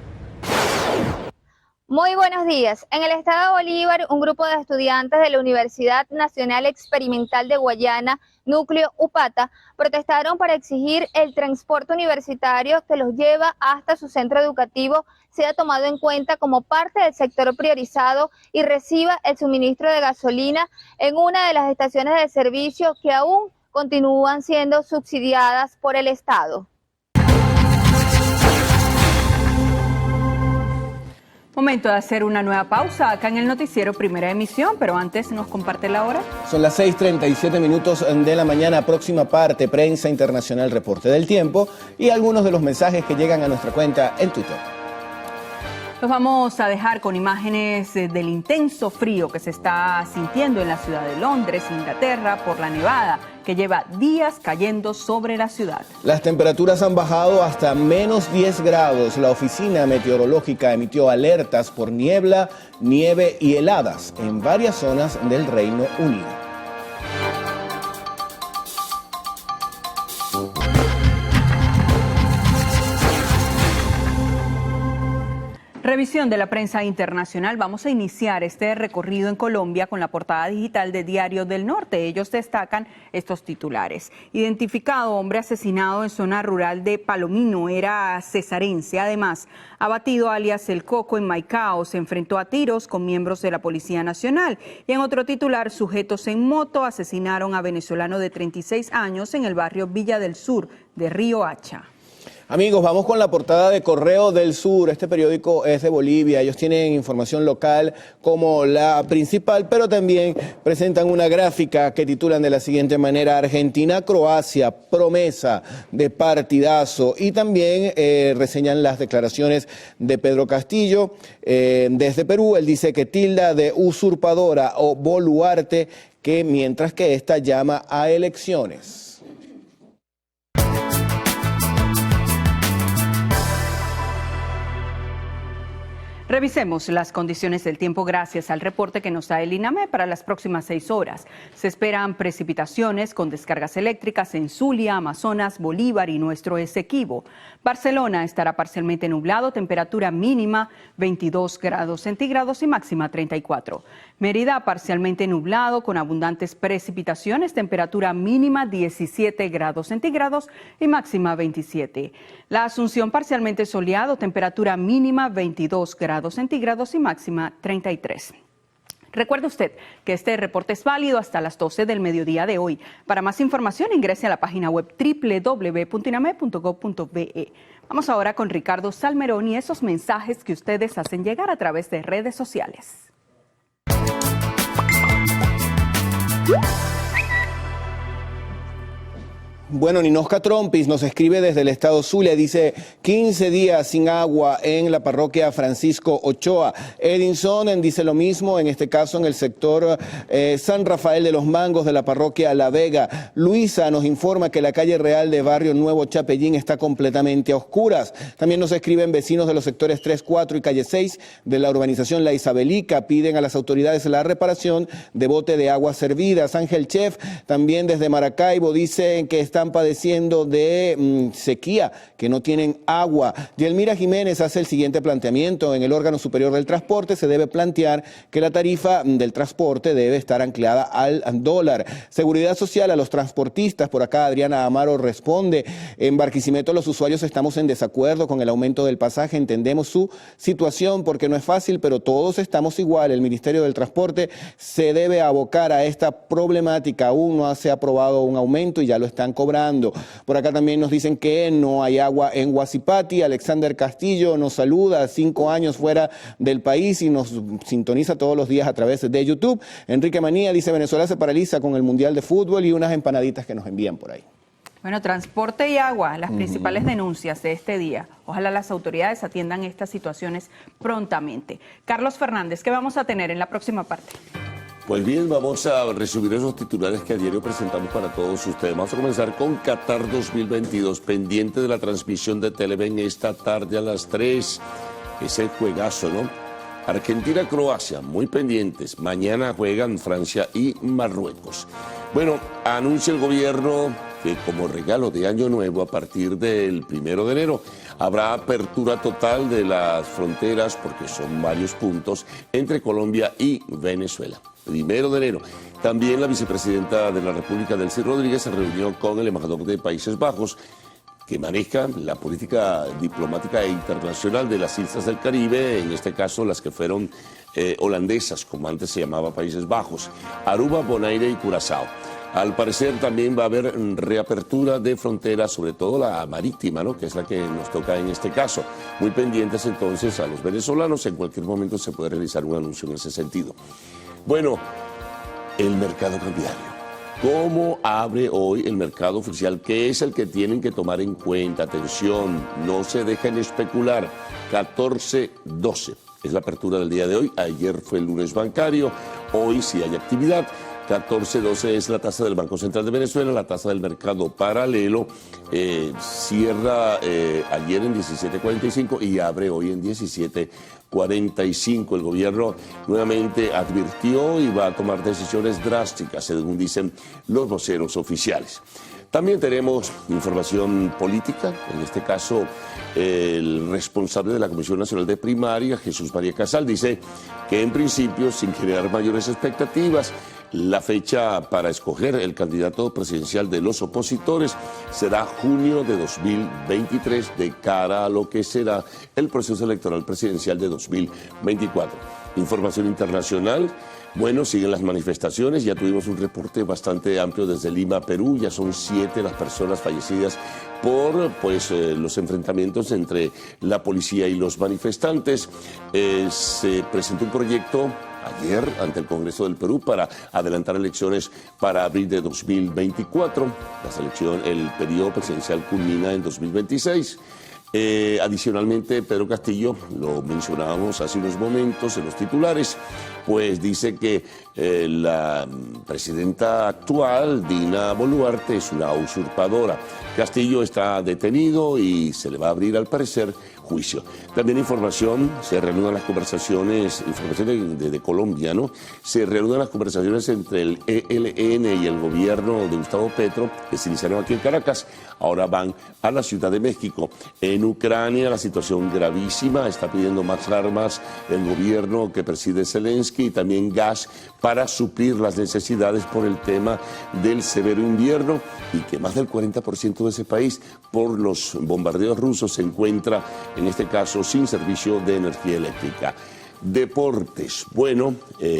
Muy buenos días. En el estado de Bolívar, un grupo de estudiantes de la Universidad Nacional Experimental de Guayana, Núcleo Upata, protestaron para exigir el transporte universitario que los lleva hasta su centro educativo sea tomado en cuenta como parte del sector priorizado y reciba el suministro de gasolina en una de las estaciones de servicio que aún continúan siendo subsidiadas por el Estado. Momento de hacer una nueva pausa acá en el noticiero Primera Emisión, pero antes nos comparte la hora. Son las 6:37 minutos de la mañana, próxima parte, prensa internacional, reporte del tiempo y algunos de los mensajes que llegan a nuestra cuenta en Twitter. Los vamos a dejar con imágenes del intenso frío que se está sintiendo en la ciudad de Londres, Inglaterra, por la nevada que lleva días cayendo sobre la ciudad. Las temperaturas han bajado hasta menos 10 grados. La oficina meteorológica emitió alertas por niebla, nieve y heladas en varias zonas del Reino Unido. Revisión de la prensa internacional. Vamos a iniciar este recorrido en Colombia con la portada digital de Diario del Norte. Ellos destacan estos titulares. Identificado hombre asesinado en zona rural de Palomino, era cesarense. Además, abatido alias El Coco en Maicao, se enfrentó a tiros con miembros de la Policía Nacional. Y en otro titular, sujetos en moto asesinaron a venezolano de 36 años en el barrio Villa del Sur de Río Hacha. Amigos, vamos con la portada de Correo del Sur. Este periódico es de Bolivia. Ellos tienen información local como la principal, pero también presentan una gráfica que titulan de la siguiente manera: Argentina-Croacia, promesa de partidazo. Y también reseñan las declaraciones de Pedro Castillo desde Perú. Él dice que tilda de usurpadora o Boluarte, que mientras que esta llama a elecciones. Revisemos las condiciones del tiempo gracias al reporte que nos da el INAME para las próximas 6 horas. Se esperan precipitaciones con descargas eléctricas en Zulia, Amazonas, Bolívar y nuestro Esequibo. Barcelona estará parcialmente nublado, temperatura mínima 22 grados centígrados y máxima 34. Mérida parcialmente nublado con abundantes precipitaciones, temperatura mínima 17 grados centígrados y máxima 27. La Asunción parcialmente soleado, temperatura mínima 22 grados centígrados y máxima 33. Recuerde usted que este reporte es válido hasta las 12 del mediodía de hoy. Para más información ingrese a la página web www.iname.gov.be. Vamos ahora con Ricardo Salmerón y esos mensajes que ustedes hacen llegar a través de redes sociales. Bueno, Ninosca Trompis nos escribe desde el estado Zulia, dice 15 días sin agua en la parroquia Francisco Ochoa. Edinson dice lo mismo, en este caso en el sector San Rafael de los Mangos de la parroquia La Vega. Luisa nos informa que la calle Real de Barrio Nuevo Chapellín está completamente a oscuras. También nos escriben vecinos de los sectores 3, 4 y calle 6 de la urbanización La Isabelica. Piden a las autoridades la reparación de bote de aguas servidas. Ángel Chef también desde Maracaibo dice que están padeciendo de sequía, que no tienen agua. Yelmira Jiménez hace el siguiente planteamiento: en el órgano superior del transporte se debe plantear que la tarifa del transporte debe estar anclada al dólar. Seguridad social a los transportistas, por acá Adriana Amaro responde: en Barquisimeto los usuarios estamos en desacuerdo con el aumento del pasaje, entendemos su situación porque no es fácil, pero todos estamos igual. El Ministerio del Transporte se debe abocar a esta problemática, aún no se ha aprobado un aumento y ya lo están cobrando. Por acá también nos dicen que no hay agua en Huasipati. Alexander Castillo nos saluda, 5 años fuera del país y nos sintoniza todos los días a través de YouTube. Enrique Manía dice: Venezuela se paraliza con el Mundial de Fútbol, y unas empanaditas que nos envían por ahí. Bueno, transporte y agua, las principales denuncias de este día. Ojalá las autoridades atiendan estas situaciones prontamente. Carlos Fernández, ¿qué vamos a tener en la próxima parte? Pues bien, vamos a resumir esos titulares que a diario presentamos para todos ustedes. Vamos a comenzar con Qatar 2022, pendiente de la transmisión de Televen esta tarde a las 3. Ese juegazo, ¿no? Argentina-Croacia, muy pendientes. Mañana juegan Francia y Marruecos. Bueno, anuncia el gobierno que como regalo de Año Nuevo, a partir del 1 de enero, habrá apertura total de las fronteras, porque son varios puntos, entre Colombia y Venezuela. 1 de enero. También la vicepresidenta de la República, Delcy Rodríguez, se reunió con el embajador de Países Bajos, que maneja la política diplomática e internacional de las islas del Caribe, en este caso las que fueron holandesas, como antes se llamaba Países Bajos, Aruba, Bonaire y Curazao. Al parecer también va a haber reapertura de fronteras, sobre todo la marítima, ¿no?, que es la que nos toca en este caso. Muy pendientes entonces a los venezolanos, en cualquier momento se puede realizar un anuncio en ese sentido. Bueno, el mercado cambiario. ¿Cómo abre hoy el mercado oficial? ¿Qué es el que tienen que tomar en cuenta? Atención, no se dejen especular. 14-12 es la apertura del día de hoy. Ayer fue el lunes bancario, hoy sí hay actividad. 14-12 es la tasa del Banco Central de Venezuela, la tasa del mercado paralelo cierra ayer en 17.45 y abre hoy en 17.45. El gobierno nuevamente advirtió y va a tomar decisiones drásticas, según dicen los voceros oficiales. También tenemos información política, en este caso el responsable de la Comisión Nacional de Primaria, Jesús María Casal, dice que en principio, sin generar mayores expectativas, la fecha para escoger el candidato presidencial de los opositores será junio de 2023, de cara a lo que será el proceso electoral presidencial de 2024. Información internacional. Bueno, siguen las manifestaciones, ya tuvimos un reporte bastante amplio desde Lima, Perú, ya son 7 las personas fallecidas por los enfrentamientos entre la policía y los manifestantes. Se presentó un proyecto ayer ante el Congreso del Perú para adelantar elecciones para abril de 2024. El periodo presidencial culmina en 2026. Adicionalmente, Pedro Castillo, lo mencionábamos hace unos momentos en los titulares, pues dice que la presidenta actual, Dina Boluarte, es una usurpadora. Castillo está detenido y se le va a abrir, al parecer, juicio. También información, se reanudan las conversaciones, información de Colombia, ¿no? Se reanudan las conversaciones entre el ELN y el gobierno de Gustavo Petro, que se iniciaron aquí en Caracas, ahora van a la Ciudad de México. En Ucrania la situación gravísima, está pidiendo más armas el gobierno que preside Zelensky y también gas para suplir las necesidades por el tema del severo invierno y que más del 40% de ese país, por los bombardeos rusos, se encuentra, en este caso, sin servicio de energía eléctrica. Deportes. Bueno,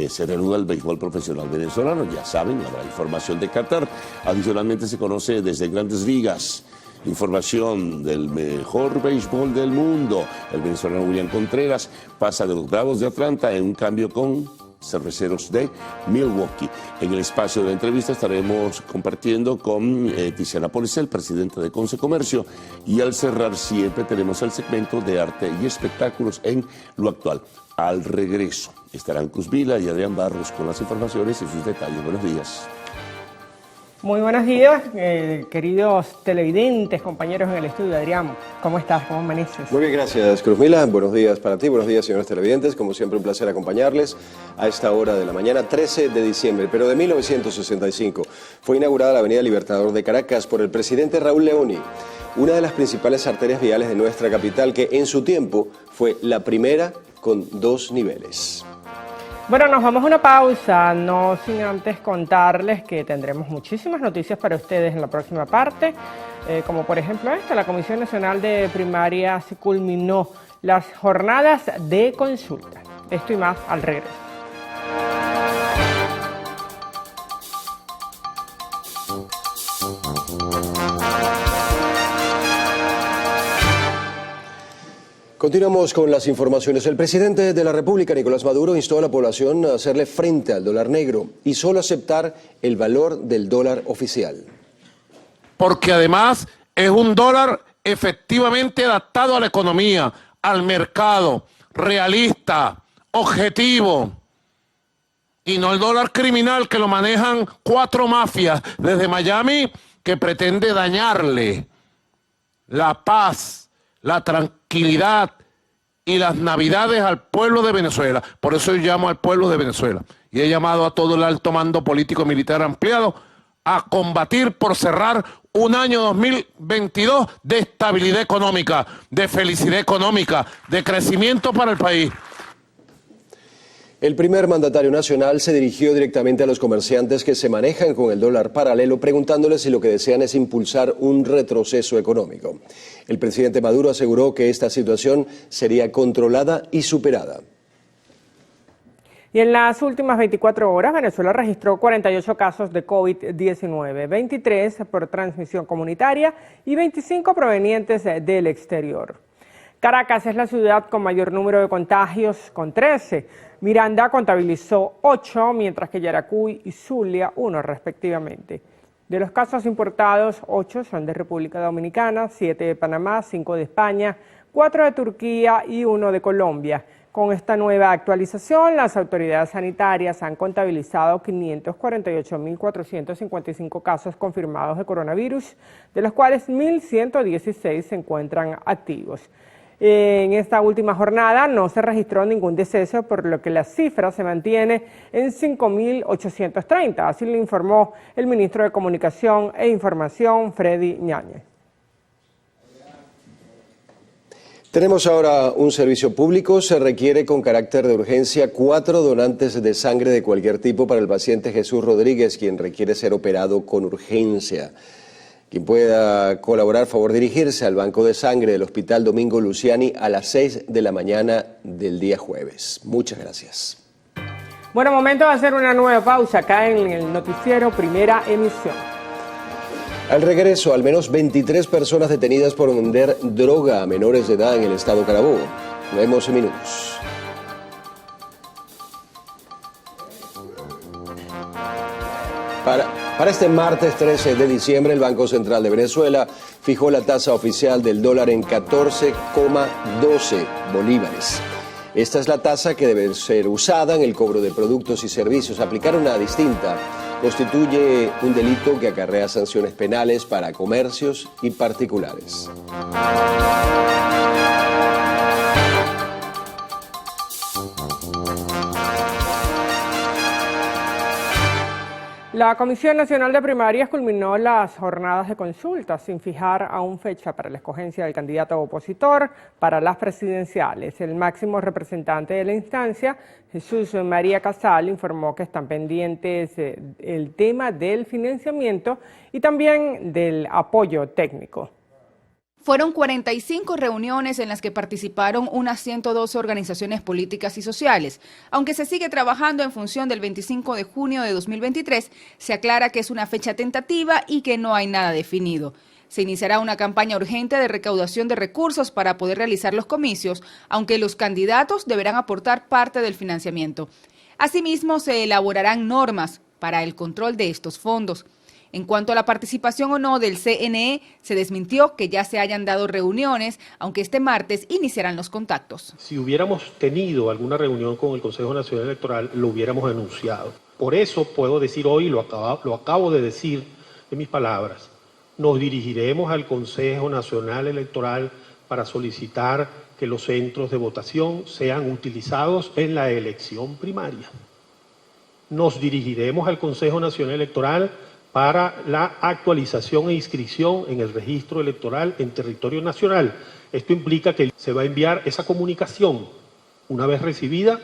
se reanuda el béisbol profesional venezolano, ya saben, habrá información de Qatar. Adicionalmente se conoce desde Grandes Ligas información del mejor béisbol del mundo. El venezolano William Contreras pasa de los Bravos de Atlanta en un cambio con Cerveceros de Milwaukee. En el espacio de la entrevista estaremos compartiendo con Tiziana Policel, presidenta de Conce Comercio, y al cerrar siempre tenemos el segmento de arte y espectáculos en lo actual. Al regreso estarán Cruz Vila y Adrián Barros con las informaciones y sus detalles. Buenos días. Muy buenos días, queridos televidentes, compañeros en el estudio. Adrián, ¿cómo estás? ¿Cómo amaneces? Muy bien, gracias, Cruzmila. Buenos días para ti, buenos días, señores televidentes. Como siempre, un placer acompañarles a esta hora de la mañana, 13 de diciembre, pero de 1965. Fue inaugurada la Avenida Libertador de Caracas por el presidente Raúl Leoni, una de las principales arterias viales de nuestra capital, que en su tiempo fue la primera con 2 niveles. Bueno, nos vamos a una pausa, no sin antes contarles que tendremos muchísimas noticias para ustedes en la próxima parte, como por ejemplo esta: la Comisión Nacional de Primarias culminó las jornadas de consulta. Esto y más al regreso. Continuamos con las informaciones. El presidente de la República, Nicolás Maduro, instó a la población a hacerle frente al dólar negro y solo aceptar el valor del dólar oficial. Porque además es un dólar efectivamente adaptado a la economía, al mercado, realista, objetivo, y no el dólar criminal que lo manejan 4 mafias desde Miami, que pretende dañarle la paz, la tranquilidad y las navidades al pueblo de Venezuela. Por eso yo llamo al pueblo de Venezuela y he llamado a todo el alto mando político militar ampliado a combatir por cerrar un año 2022 de estabilidad económica, de felicidad económica, de crecimiento para el país. El primer mandatario nacional se dirigió directamente a los comerciantes que se manejan con el dólar paralelo, preguntándoles si lo que desean es impulsar un retroceso económico. El presidente Maduro aseguró que esta situación sería controlada y superada. Y en las últimas 24 horas, Venezuela registró 48 casos de COVID-19, 23 por transmisión comunitaria y 25 provenientes del exterior. Caracas es la ciudad con mayor número de contagios, con 13. Miranda contabilizó 8, mientras que Yaracuy y Zulia 1 respectivamente. De los casos importados, 8 son de República Dominicana, 7 de Panamá, 5 de España, 4 de Turquía y 1 de Colombia. Con esta nueva actualización, las autoridades sanitarias han contabilizado 548.455 casos confirmados de coronavirus, de los cuales 1.116 se encuentran activos. En esta última jornada no se registró ningún deceso, por lo que la cifra se mantiene en 5.830, así lo informó el ministro de Comunicación e Información, Freddy Ñáñez. Tenemos ahora un servicio público. Se requiere con carácter de urgencia 4 donantes de sangre de cualquier tipo para el paciente Jesús Rodríguez, quien requiere ser operado con urgencia. Quien pueda colaborar, favor dirigirse al banco de sangre del Hospital Domingo Luciani a las 6 de la mañana del día jueves. Muchas gracias. Bueno, momento de hacer una nueva pausa acá en el noticiero Primera Emisión. Al regreso, al menos 23 personas detenidas por vender droga a menores de edad en el estado Carabobo. Nos vemos en minutos. Para este martes 13 de diciembre, el Banco Central de Venezuela fijó la tasa oficial del dólar en 14,12 bolívares. Esta es la tasa que debe ser usada en el cobro de productos y servicios. Aplicar una distinta constituye un delito que acarrea sanciones penales para comercios y particulares. La Comisión Nacional de Primarias culminó las jornadas de consulta sin fijar aún fecha para la escogencia del candidato opositor para las presidenciales. El máximo representante de la instancia, Jesús María Casal, informó que están pendientes el tema del financiamiento y también del apoyo técnico. Fueron 45 reuniones en las que participaron unas 112 organizaciones políticas y sociales. Aunque se sigue trabajando en función del 25 de junio de 2023, se aclara que es una fecha tentativa y que no hay nada definido. Se iniciará una campaña urgente de recaudación de recursos para poder realizar los comicios, aunque los candidatos deberán aportar parte del financiamiento. Asimismo, se elaborarán normas para el control de estos fondos. En cuanto a la participación o no del CNE, se desmintió que ya se hayan dado reuniones, aunque este martes iniciarán los contactos. Si hubiéramos tenido alguna reunión con el Consejo Nacional Electoral, lo hubiéramos anunciado. Por eso puedo decir hoy, lo acabo de decir en mis palabras, nos dirigiremos al Consejo Nacional Electoral para solicitar que los centros de votación sean utilizados en la elección primaria. Nos dirigiremos al Consejo Nacional Electoral para la actualización e inscripción en el registro electoral en territorio nacional. Esto implica que se va a enviar esa comunicación. Una vez recibida,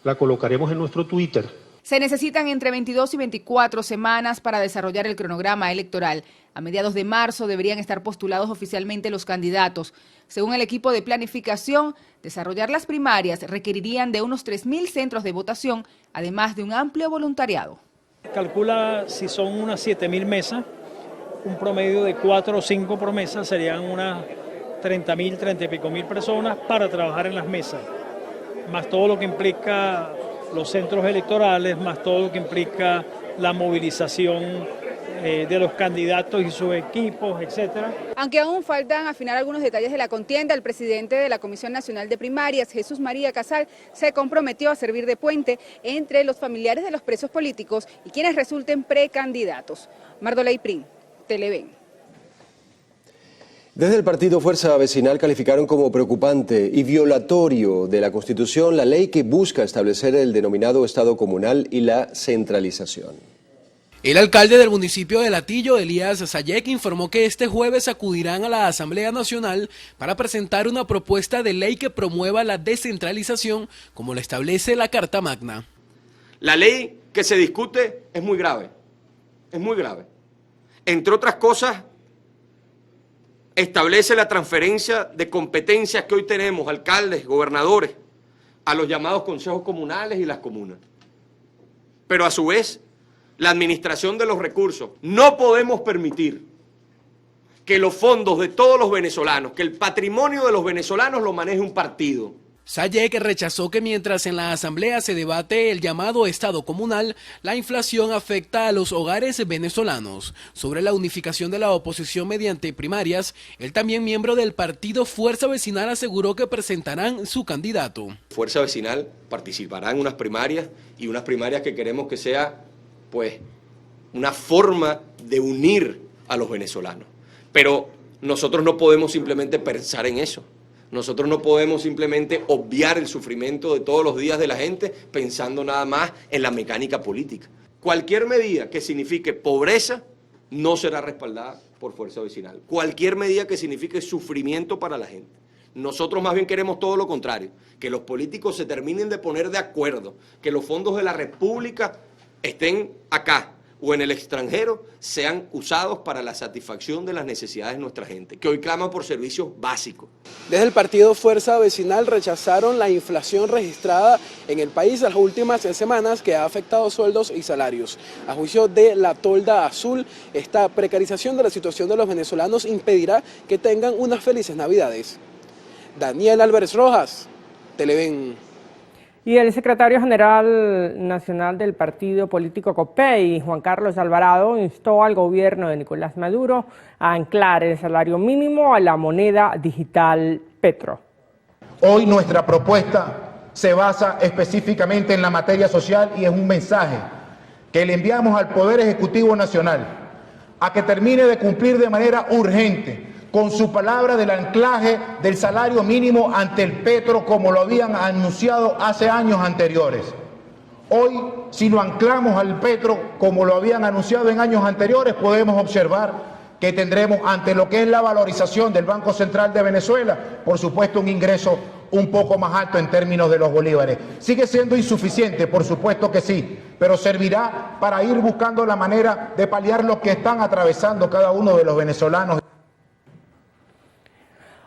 la colocaremos en nuestro Twitter. Se necesitan entre 22 y 24 semanas para desarrollar el cronograma electoral. A mediados de marzo deberían estar postulados oficialmente los candidatos. Según el equipo de planificación, desarrollar las primarias requerirían de unos 3.000 centros de votación, además de un amplio voluntariado. Calcula si son unas 7.000 mesas, un promedio de 4 o 5 por mesa, serían unas 30.000, 30 y pico mil personas para trabajar en las mesas, más todo lo que implica los centros electorales, más todo lo que implica la movilización de los candidatos y sus equipos, etcétera. Aunque aún faltan afinar algunos detalles de la contienda, el presidente de la Comisión Nacional de Primarias, Jesús María Casal, se comprometió a servir de puente entre los familiares de los presos políticos y quienes resulten precandidatos. Mardoley Prim, Televen. Desde el partido Fuerza Vecinal calificaron como preocupante y violatorio de la Constitución la ley que busca establecer el denominado Estado comunal y la centralización. El alcalde del municipio de Latillo, Elías Sayek, informó que este jueves acudirán a la Asamblea Nacional para presentar una propuesta de ley que promueva la descentralización, como lo establece la Carta Magna. La ley que se discute es muy grave, Entre otras cosas, establece la transferencia de competencias que hoy tenemos, alcaldes, gobernadores, a los llamados consejos comunales y las comunas. pero a su vez, la administración de los recursos. No podemos permitir que los fondos de todos los venezolanos, que el patrimonio de los venezolanos lo maneje un partido. Sayek rechazó que mientras en la Asamblea se debate el llamado Estado comunal, la inflación afecta a los hogares venezolanos. Sobre la unificación de la oposición mediante primarias, el también miembro del partido Fuerza Vecinal aseguró que presentarán su candidato. Fuerza Vecinal participará en unas primarias y unas primarias que queremos que sea, pues, una forma de unir a los venezolanos. Pero nosotros no podemos simplemente pensar en eso. Nosotros no podemos simplemente obviar el sufrimiento de todos los días de la gente pensando nada más en la mecánica política. Cualquier medida que signifique pobreza no será respaldada por Fuerza Vecinal. Cualquier medida que signifique sufrimiento para la gente. Nosotros más bien queremos todo lo contrario, que los políticos se terminen de poner de acuerdo, que los fondos de la República estén acá o en el extranjero, sean usados para la satisfacción de las necesidades de nuestra gente, que hoy clama por servicios básicos. Desde el partido Fuerza Vecinal rechazaron la inflación registrada en el país en las últimas semanas que ha afectado sueldos y salarios. A juicio de la Tolda Azul, esta precarización de la situación de los venezolanos impedirá que tengan unas felices Navidades. Daniel Álvarez Rojas, Televen. Y el secretario general nacional del partido político COPEI, Juan Carlos Alvarado, instó al gobierno de Nicolás Maduro a anclar el salario mínimo a la moneda digital Petro. Hoy nuestra propuesta se basa específicamente en la materia social y es un mensaje que le enviamos al Poder Ejecutivo Nacional a que termine de cumplir de manera urgente con su palabra del anclaje del salario mínimo ante el Petro como lo habían anunciado hace años anteriores. Hoy, si lo anclamos al Petro como lo habían anunciado en años anteriores, podemos observar que tendremos ante lo que es la valorización del Banco Central de Venezuela, por supuesto un ingreso un poco más alto en términos de los bolívares. ¿Sigue siendo insuficiente? Por supuesto que sí, pero servirá para ir buscando la manera de paliar lo que están atravesando cada uno de los venezolanos.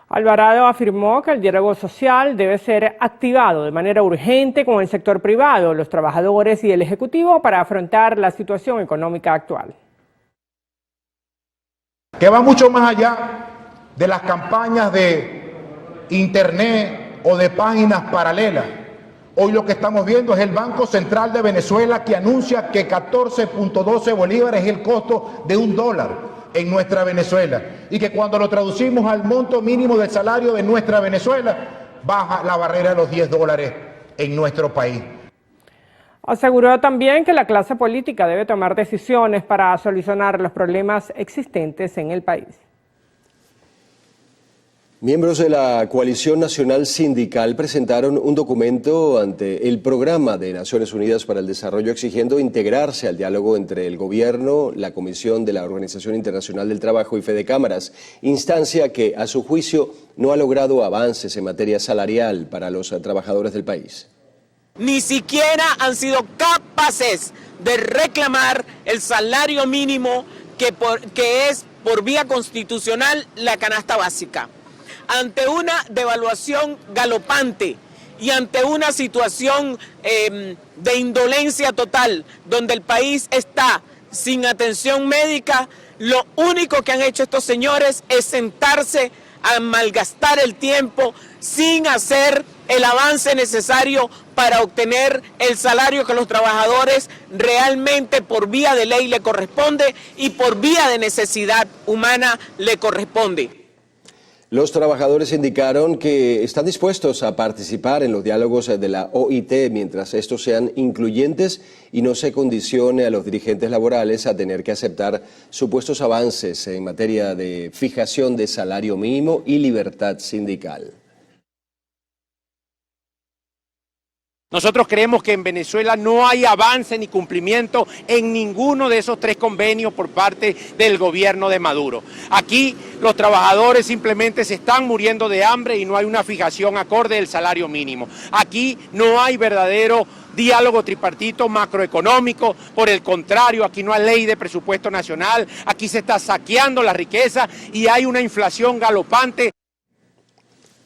Alvarado afirmó que el diálogo social debe ser activado de manera urgente con el sector privado, los trabajadores y el Ejecutivo para afrontar la situación económica actual. Que va mucho más allá de las campañas de Internet o de páginas paralelas. Hoy lo que estamos viendo es el Banco Central de Venezuela que anuncia que 14.12 bolívares es el costo de $1 en nuestra Venezuela y que cuando lo traducimos al monto mínimo del salario de nuestra Venezuela baja la barrera de los $10 en nuestro país. Aseguró también que la clase política debe tomar decisiones para solucionar los problemas existentes en el país. Miembros de la Coalición Nacional Sindical presentaron un documento ante el Programa de Naciones Unidas para el Desarrollo exigiendo integrarse al diálogo entre el gobierno, la Comisión de la Organización Internacional del Trabajo y Fedecámaras, instancia que a su juicio no ha logrado avances en materia salarial para los trabajadores del país. Ni siquiera han sido capaces de reclamar el salario mínimo que es por vía constitucional la canasta básica. Ante una devaluación galopante y ante una situación de indolencia total, donde el país está sin atención médica, lo único que han hecho estos señores es sentarse a malgastar el tiempo sin hacer el avance necesario para obtener el salario que los trabajadores realmente por vía de ley le corresponde y por vía de necesidad humana le corresponde. Los trabajadores indicaron que están dispuestos a participar en los diálogos de la OIT mientras estos sean incluyentes y no se condicione a los dirigentes laborales a tener que aceptar supuestos avances en materia de fijación de salario mínimo y libertad sindical. Nosotros creemos que en Venezuela no hay avance ni cumplimiento en ninguno de esos 3 convenios por parte del gobierno de Maduro. Aquí los trabajadores simplemente se están muriendo de hambre y no hay una fijación acorde del salario mínimo. Aquí no hay verdadero diálogo tripartito macroeconómico, por el contrario, aquí no hay ley de presupuesto nacional, aquí se está saqueando la riqueza y hay una inflación galopante.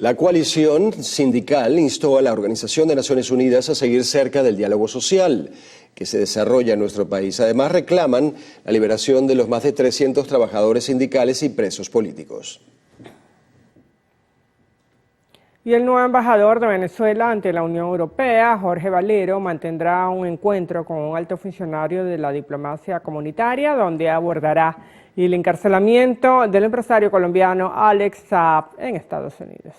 La coalición sindical instó a la Organización de Naciones Unidas a seguir cerca del diálogo social que se desarrolla en nuestro país. Además, reclaman la liberación de los más de 300 trabajadores sindicales y presos políticos. Y el nuevo embajador de Venezuela ante la Unión Europea, Jorge Valero, mantendrá un encuentro con un alto funcionario de la diplomacia comunitaria, donde abordará el encarcelamiento del empresario colombiano Alex Saab en Estados Unidos.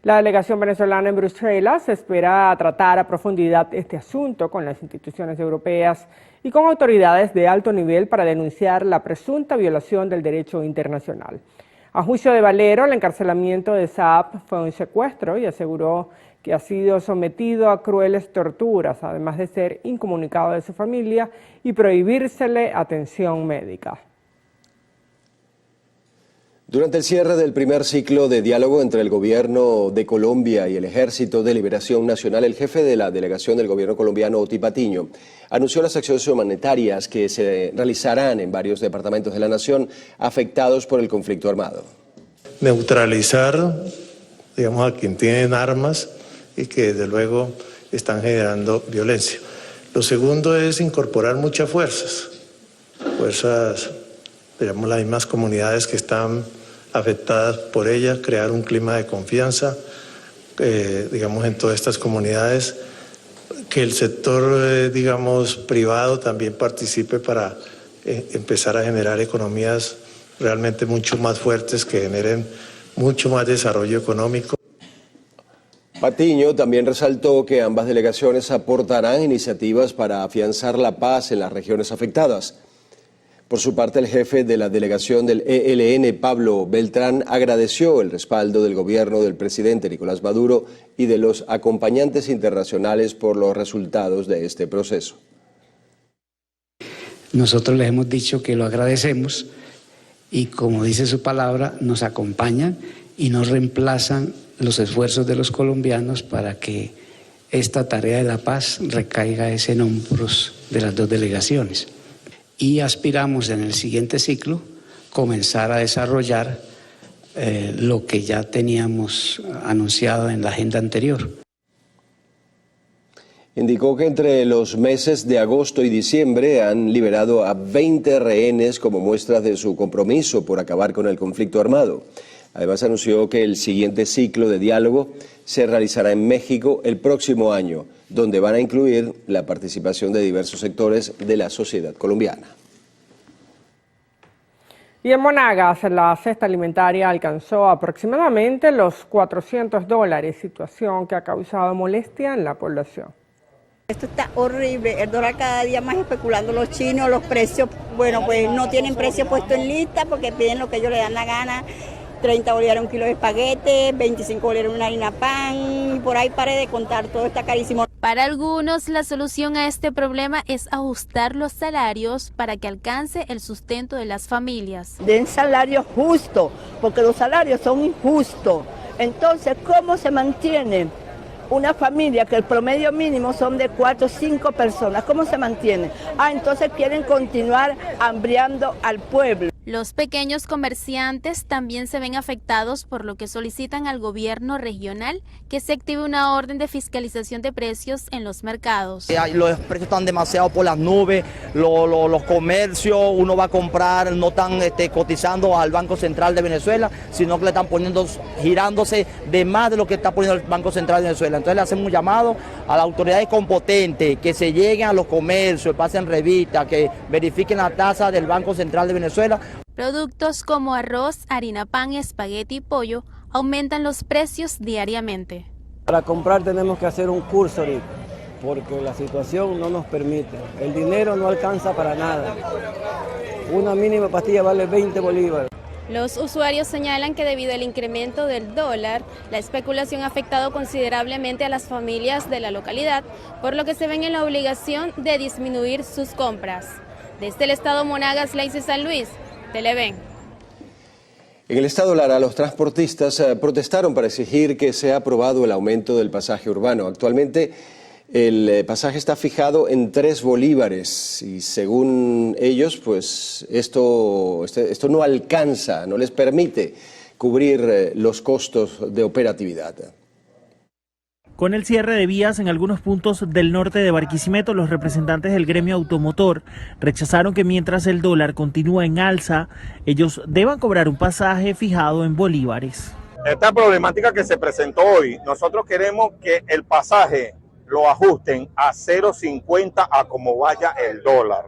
La delegación venezolana en Bruselas espera tratar a profundidad este asunto con las instituciones europeas y con autoridades de alto nivel para denunciar la presunta violación del derecho internacional. A juicio de Valero, el encarcelamiento de Saab fue un secuestro y aseguró que ha sido sometido a crueles torturas, además de ser incomunicado de su familia y prohibírsele atención médica. Durante el cierre del primer ciclo de diálogo entre el gobierno de Colombia y el Ejército de Liberación Nacional, el jefe de la delegación del gobierno colombiano, Oti Patiño, anunció las acciones humanitarias que se realizarán en varios departamentos de la nación afectados por el conflicto armado. Neutralizar, digamos, a quien tienen armas y que desde luego están generando violencia. Lo segundo es incorporar muchas fuerzas, digamos, las mismas comunidades que están afectadas por ella, crear un clima de confianza, digamos, en todas estas comunidades, que el sector, digamos, privado también participe para empezar a generar economías realmente mucho más fuertes que generen mucho más desarrollo económico. Patiño también resaltó que ambas delegaciones aportarán iniciativas para afianzar la paz en las regiones afectadas. Por su parte, el jefe de la delegación del ELN, Pablo Beltrán, agradeció el respaldo del gobierno del presidente Nicolás Maduro y de los acompañantes internacionales por los resultados de este proceso. Nosotros les hemos dicho que lo agradecemos y, como dice su palabra, nos acompañan y nos reemplazan los esfuerzos de los colombianos para que esta tarea de la paz recaiga en hombros de las dos delegaciones. Y aspiramos en el siguiente ciclo comenzar a desarrollar lo que ya teníamos anunciado en la agenda anterior. Indicó que entre los meses de agosto y diciembre han liberado a 20 rehenes como muestras de su compromiso por acabar con el conflicto armado. Además, anunció que el siguiente ciclo de diálogo se realizará en México el próximo año, donde van a incluir la participación de diversos sectores de la sociedad colombiana. Y en Monagas, la cesta alimentaria alcanzó aproximadamente los $400, situación que ha causado molestia en la población. Esto está horrible, el dólar cada día más especulando los chinos, los precios, bueno, pues no tienen precio puesto en lista porque piden lo que ellos le dan la gana. 30 bolívares un kilo de espaguete, 25 bolívares una harina pan, y por ahí pare de contar, todo está carísimo. Para algunos, la solución a este problema es ajustar los salarios para que alcance el sustento de las familias. Den salario justo, porque los salarios son injustos. Entonces, ¿cómo se mantiene una familia que el promedio mínimo son de 4 o 5 personas? ¿Cómo se mantiene? Entonces quieren continuar hambriando al pueblo. Los pequeños comerciantes también se ven afectados, por lo que solicitan al gobierno regional que se active una orden de fiscalización de precios en los mercados. Los precios están demasiado por las nubes, los comercios, uno va a comprar, no están cotizando al Banco Central de Venezuela, sino que le están poniendo, girándose de más de lo que está poniendo el Banco Central de Venezuela. Entonces le hacemos un llamado a las autoridades competentes que se lleguen a los comercios, pasen revistas, que verifiquen la tasa del Banco Central de Venezuela. Productos como arroz, harina pan, espagueti y pollo aumentan los precios diariamente. Para comprar tenemos que hacer un curso ahorita, porque la situación no nos permite. El dinero no alcanza para nada. Una mínima pastilla vale 20 bolívares. Los usuarios señalan que debido al incremento del dólar, la especulación ha afectado considerablemente a las familias de la localidad, por lo que se ven en la obligación de disminuir sus compras. Desde el estado Monagas, Lacey San Luis, Televen. En el estado Lara, los transportistas protestaron para exigir que sea aprobado el aumento del pasaje urbano. Actualmente el pasaje está fijado en 3 bolívares y según ellos, pues esto no alcanza, no les permite cubrir los costos de operatividad. Con el cierre de vías en algunos puntos del norte de Barquisimeto, los representantes del gremio automotor rechazaron que mientras el dólar continúa en alza, ellos deban cobrar un pasaje fijado en bolívares. Esta problemática que se presentó hoy, nosotros queremos que el pasaje lo ajusten a 0.50 a como vaya el dólar.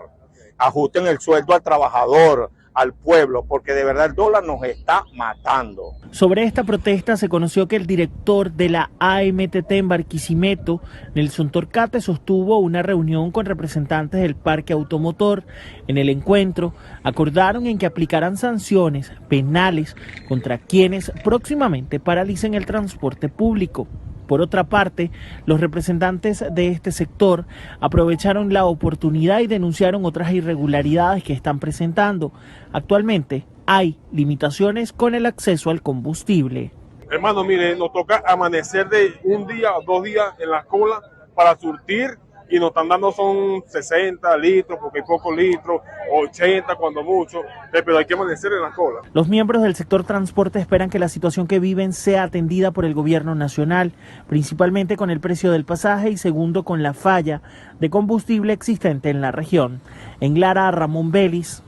Ajusten el sueldo al trabajador, al pueblo, porque de verdad el dólar nos está matando. Sobre esta protesta se conoció que el director de la AMTT en Barquisimeto, Nelson Torcate, sostuvo una reunión con representantes del parque automotor. En el encuentro acordaron en que aplicarán sanciones penales contra quienes próximamente paralicen el transporte público. Por otra parte, los representantes de este sector aprovecharon la oportunidad y denunciaron otras irregularidades que están presentando. Actualmente hay limitaciones con el acceso al combustible. Hermano, mire, nos toca amanecer de un día o 2 días en la cola para surtir y nos están dando son 60 litros, porque hay pocos litros, 80 cuando mucho, pero hay que amanecer en la cola. Los miembros del sector transporte esperan que la situación que viven sea atendida por el gobierno nacional, principalmente con el precio del pasaje y segundo con la falla de combustible existente en la región. En Lara, Ramón Vélez,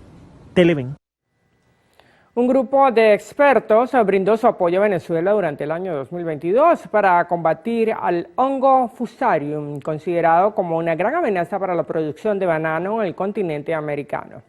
Televen. Un grupo de expertos brindó su apoyo a Venezuela durante el año 2022 para combatir al hongo Fusarium, considerado como una gran amenaza para la producción de banano en el continente americano.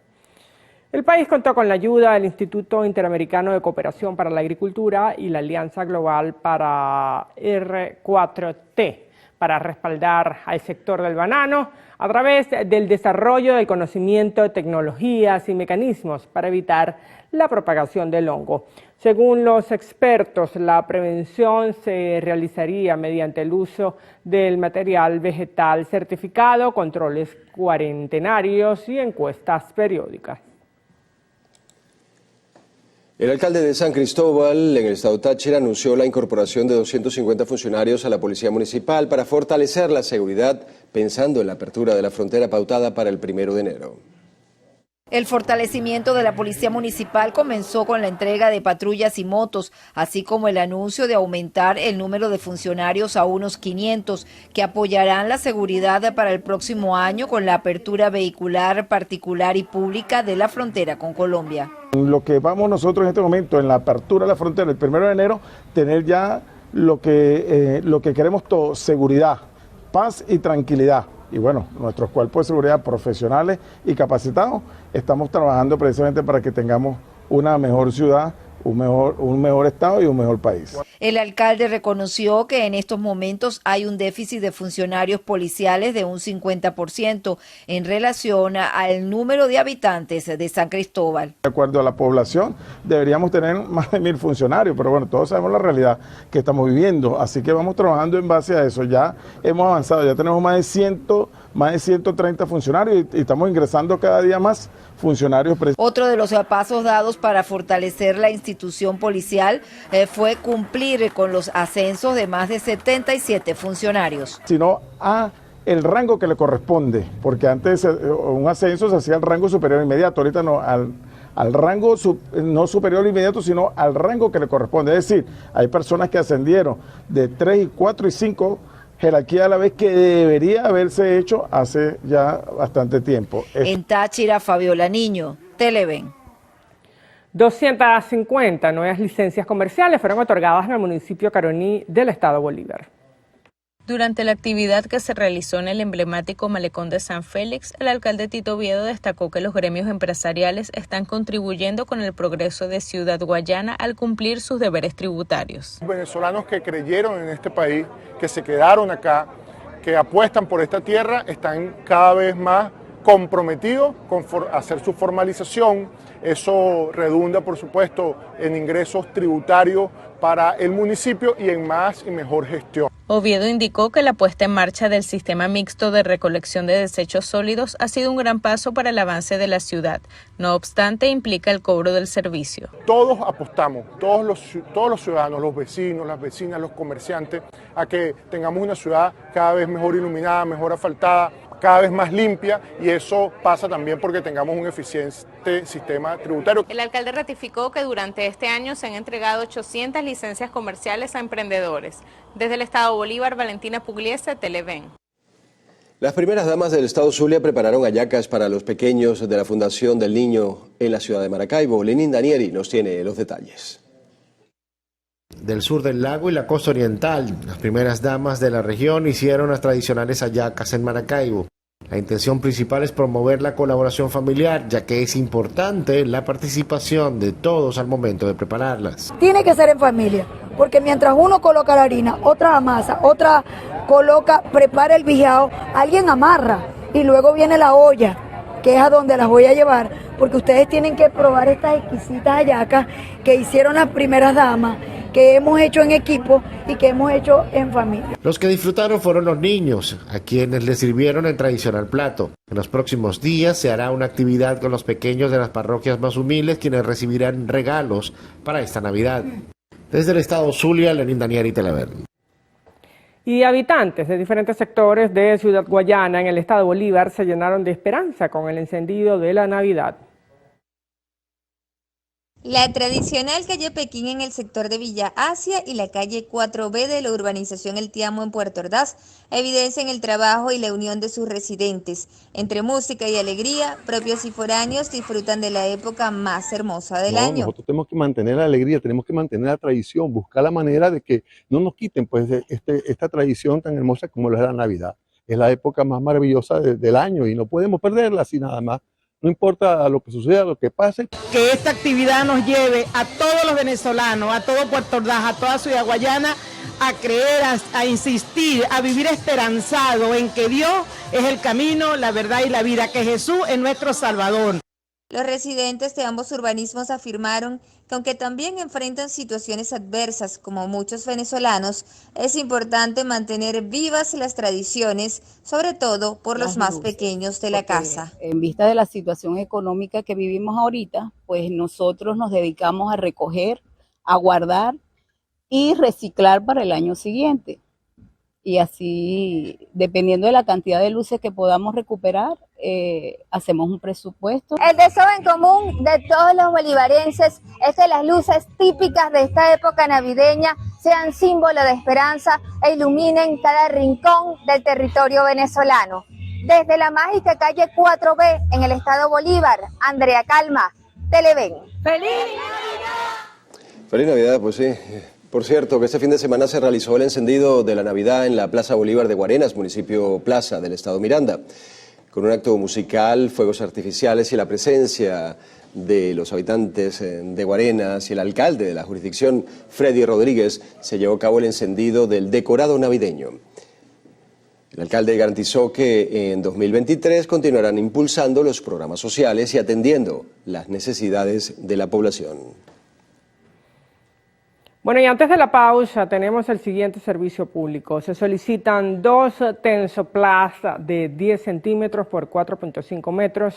El país contó con la ayuda del Instituto Interamericano de Cooperación para la Agricultura y la Alianza Global para R4T para respaldar al sector del banano a través del desarrollo del conocimiento de tecnologías y mecanismos para evitar la propagación del hongo. Según los expertos, la prevención se realizaría mediante el uso del material vegetal certificado, controles cuarentenarios y encuestas periódicas. El alcalde de San Cristóbal, en el estado Táchira, anunció la incorporación de 250 funcionarios a la Policía Municipal para fortalecer la seguridad, pensando en la apertura de la frontera pautada para el 1 de enero. El fortalecimiento de la Policía Municipal comenzó con la entrega de patrullas y motos, así como el anuncio de aumentar el número de funcionarios a unos 500, que apoyarán la seguridad para el próximo año con la apertura vehicular, particular y pública de la frontera con Colombia. Lo que vamos nosotros en este momento, en la apertura de la frontera el 1 de enero, tener ya lo que queremos todos, seguridad, paz y tranquilidad. Y bueno, nuestros cuerpos de seguridad profesionales y capacitados estamos trabajando precisamente para que tengamos una mejor ciudad, un mejor estado y un mejor país. El alcalde reconoció que en estos momentos hay un déficit de funcionarios policiales de un 50% en relación al número de habitantes de San Cristóbal. De acuerdo a la población, deberíamos tener más de 1000 funcionarios, pero bueno, todos sabemos la realidad que estamos viviendo, así que vamos trabajando en base a eso. Ya hemos avanzado, ya tenemos más de 130 funcionarios y estamos ingresando cada día más funcionarios. Otro de los pasos dados para fortalecer la institución policial fue cumplir con los ascensos de más de 77 funcionarios. Sino a el rango que le corresponde, porque antes un ascenso se hacía al rango superior inmediato, ahorita no, al rango no superior inmediato, sino al rango que le corresponde. Es decir, hay personas que ascendieron de 3, 4 y 5 jerarquía a la vez que debería haberse hecho hace ya bastante tiempo. En Táchira, Fabiola Niño, Televen. 250 nuevas licencias comerciales fueron otorgadas en el municipio Caroní del estado Bolívar. Durante la actividad que se realizó en el emblemático Malecón de San Félix, el alcalde Tito Oviedo destacó que los gremios empresariales están contribuyendo con el progreso de Ciudad Guayana al cumplir sus deberes tributarios. Venezolanos que creyeron en este país, que se quedaron acá, que apuestan por esta tierra, están cada vez más comprometidos con hacer su formalización. Eso redunda, por supuesto, en ingresos tributarios para el municipio y en más y mejor gestión. Oviedo indicó que la puesta en marcha del sistema mixto de recolección de desechos sólidos ha sido un gran paso para el avance de la ciudad. No obstante, implica el cobro del servicio. Todos apostamos, todos los ciudadanos, los vecinos, las vecinas, los comerciantes, a que tengamos una ciudad cada vez mejor iluminada, mejor asfaltada, cada vez más limpia, y eso pasa también porque tengamos un eficiente sistema tributario. El alcalde ratificó que durante este año se han entregado 800 licencias comerciales a emprendedores. Desde el Estado Bolívar, Valentina Pugliese, Televen. Las primeras damas del Estado Zulia prepararon hallacas para los pequeños de la Fundación del Niño en la ciudad de Maracaibo. Lenín Danieri nos tiene los detalles. Del sur del lago y la costa oriental, las primeras damas de la región hicieron las tradicionales hallacas en Maracaibo. La intención principal es promover la colaboración familiar, ya que es importante la participación de todos al momento de prepararlas. Tiene que ser en familia, porque mientras uno coloca la harina, otra amasa, otra prepara el bijao, alguien amarra y luego viene la olla, que es a donde las voy a llevar, porque ustedes tienen que probar estas exquisitas hallacas que hicieron las primeras damas, que hemos hecho en equipo y que hemos hecho en familia. Los que disfrutaron fueron los niños, a quienes les sirvieron el tradicional plato. En los próximos días se hará una actividad con los pequeños de las parroquias más humildes, quienes recibirán regalos para esta Navidad. Desde el Estado Zulia, Lenín Danieri, Televen. Y habitantes de diferentes sectores de Ciudad Guayana, en el Estado Bolívar, se llenaron de esperanza con el encendido de la Navidad. La tradicional calle Pekín en el sector de Villa Asia y la calle 4B de la urbanización El Tiamo en Puerto Ordaz evidencian el trabajo y la unión de sus residentes. Entre música y alegría, propios y foráneos disfrutan de la época más hermosa del año. Nosotros tenemos que mantener la alegría, tenemos que mantener la tradición, buscar la manera de que no nos quiten pues esta tradición tan hermosa como lo es la Navidad. Es la época más maravillosa del año y no podemos perderla así nada más. No importa lo que suceda, lo que pase. Que esta actividad nos lleve a todos los venezolanos, a todo Puerto Ordaz, a toda Ciudad Guayana, a creer, a insistir, a vivir esperanzado en que Dios es el camino, la verdad y la vida, que Jesús es nuestro Salvador. Los residentes de ambos urbanismos afirmaron que aunque también enfrentan situaciones adversas como muchos venezolanos, es importante mantener vivas las tradiciones, sobre todo por los más pequeños de la casa. En vista de la situación económica que vivimos ahorita, pues nosotros nos dedicamos a recoger, a guardar y reciclar para el año siguiente. Y así, dependiendo de la cantidad de luces que podamos recuperar, hacemos un presupuesto. El deseo en común de todos los bolivarenses es que las luces típicas de esta época navideña sean símbolo de esperanza e iluminen cada rincón del territorio venezolano. Desde la mágica calle 4B en el estado Bolívar, Andrea Calma, Televen. ¡Feliz Navidad! Feliz Navidad, pues sí. Por cierto, que este fin de semana se realizó el encendido de la Navidad en la Plaza Bolívar de Guarenas, municipio Plaza del estado Miranda, con un acto musical, fuegos artificiales y la presencia de los habitantes de Guarenas y el alcalde de la jurisdicción, Freddy Rodríguez, se llevó a cabo el encendido del decorado navideño. El alcalde garantizó que en 2023 continuarán impulsando los programas sociales y atendiendo las necesidades de la población. Bueno, y antes de la pausa tenemos el siguiente servicio público. Se solicitan 2 Tensoplast de 10 centímetros por 4.5 metros,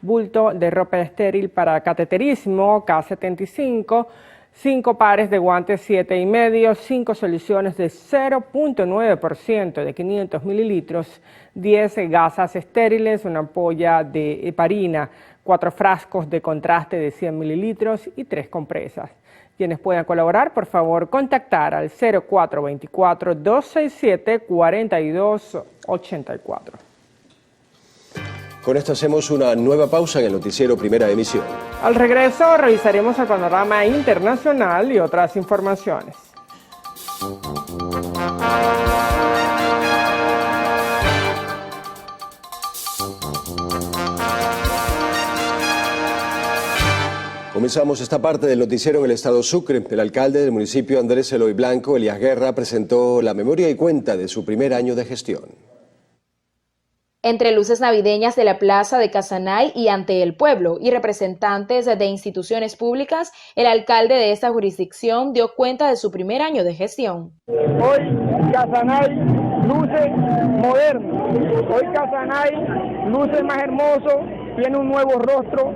bulto de ropa estéril para cateterismo K75, 5 pares de guantes 7,5, 5 soluciones de 0.9% de 500 mililitros, 10 gasas estériles, una ampolla de heparina, 4 frascos de contraste de 100 mililitros y 3 compresas. Quienes puedan colaborar, por favor, contactar al 0424-267-4284. Con esto hacemos una nueva pausa en el noticiero Primera Emisión. Al regreso revisaremos el panorama internacional y otras informaciones. Comenzamos esta parte del noticiero en el estado Sucre. El alcalde del municipio Andrés Eloy Blanco, Elías Guerra, presentó la memoria y cuenta de su primer año de gestión. Entre luces navideñas de la plaza de Casanay y ante el pueblo y representantes de instituciones públicas, el alcalde de esta jurisdicción dio cuenta de su primer año de gestión. Hoy Casanay luce moderno, hoy Casanay luce más hermoso, tiene un nuevo rostro,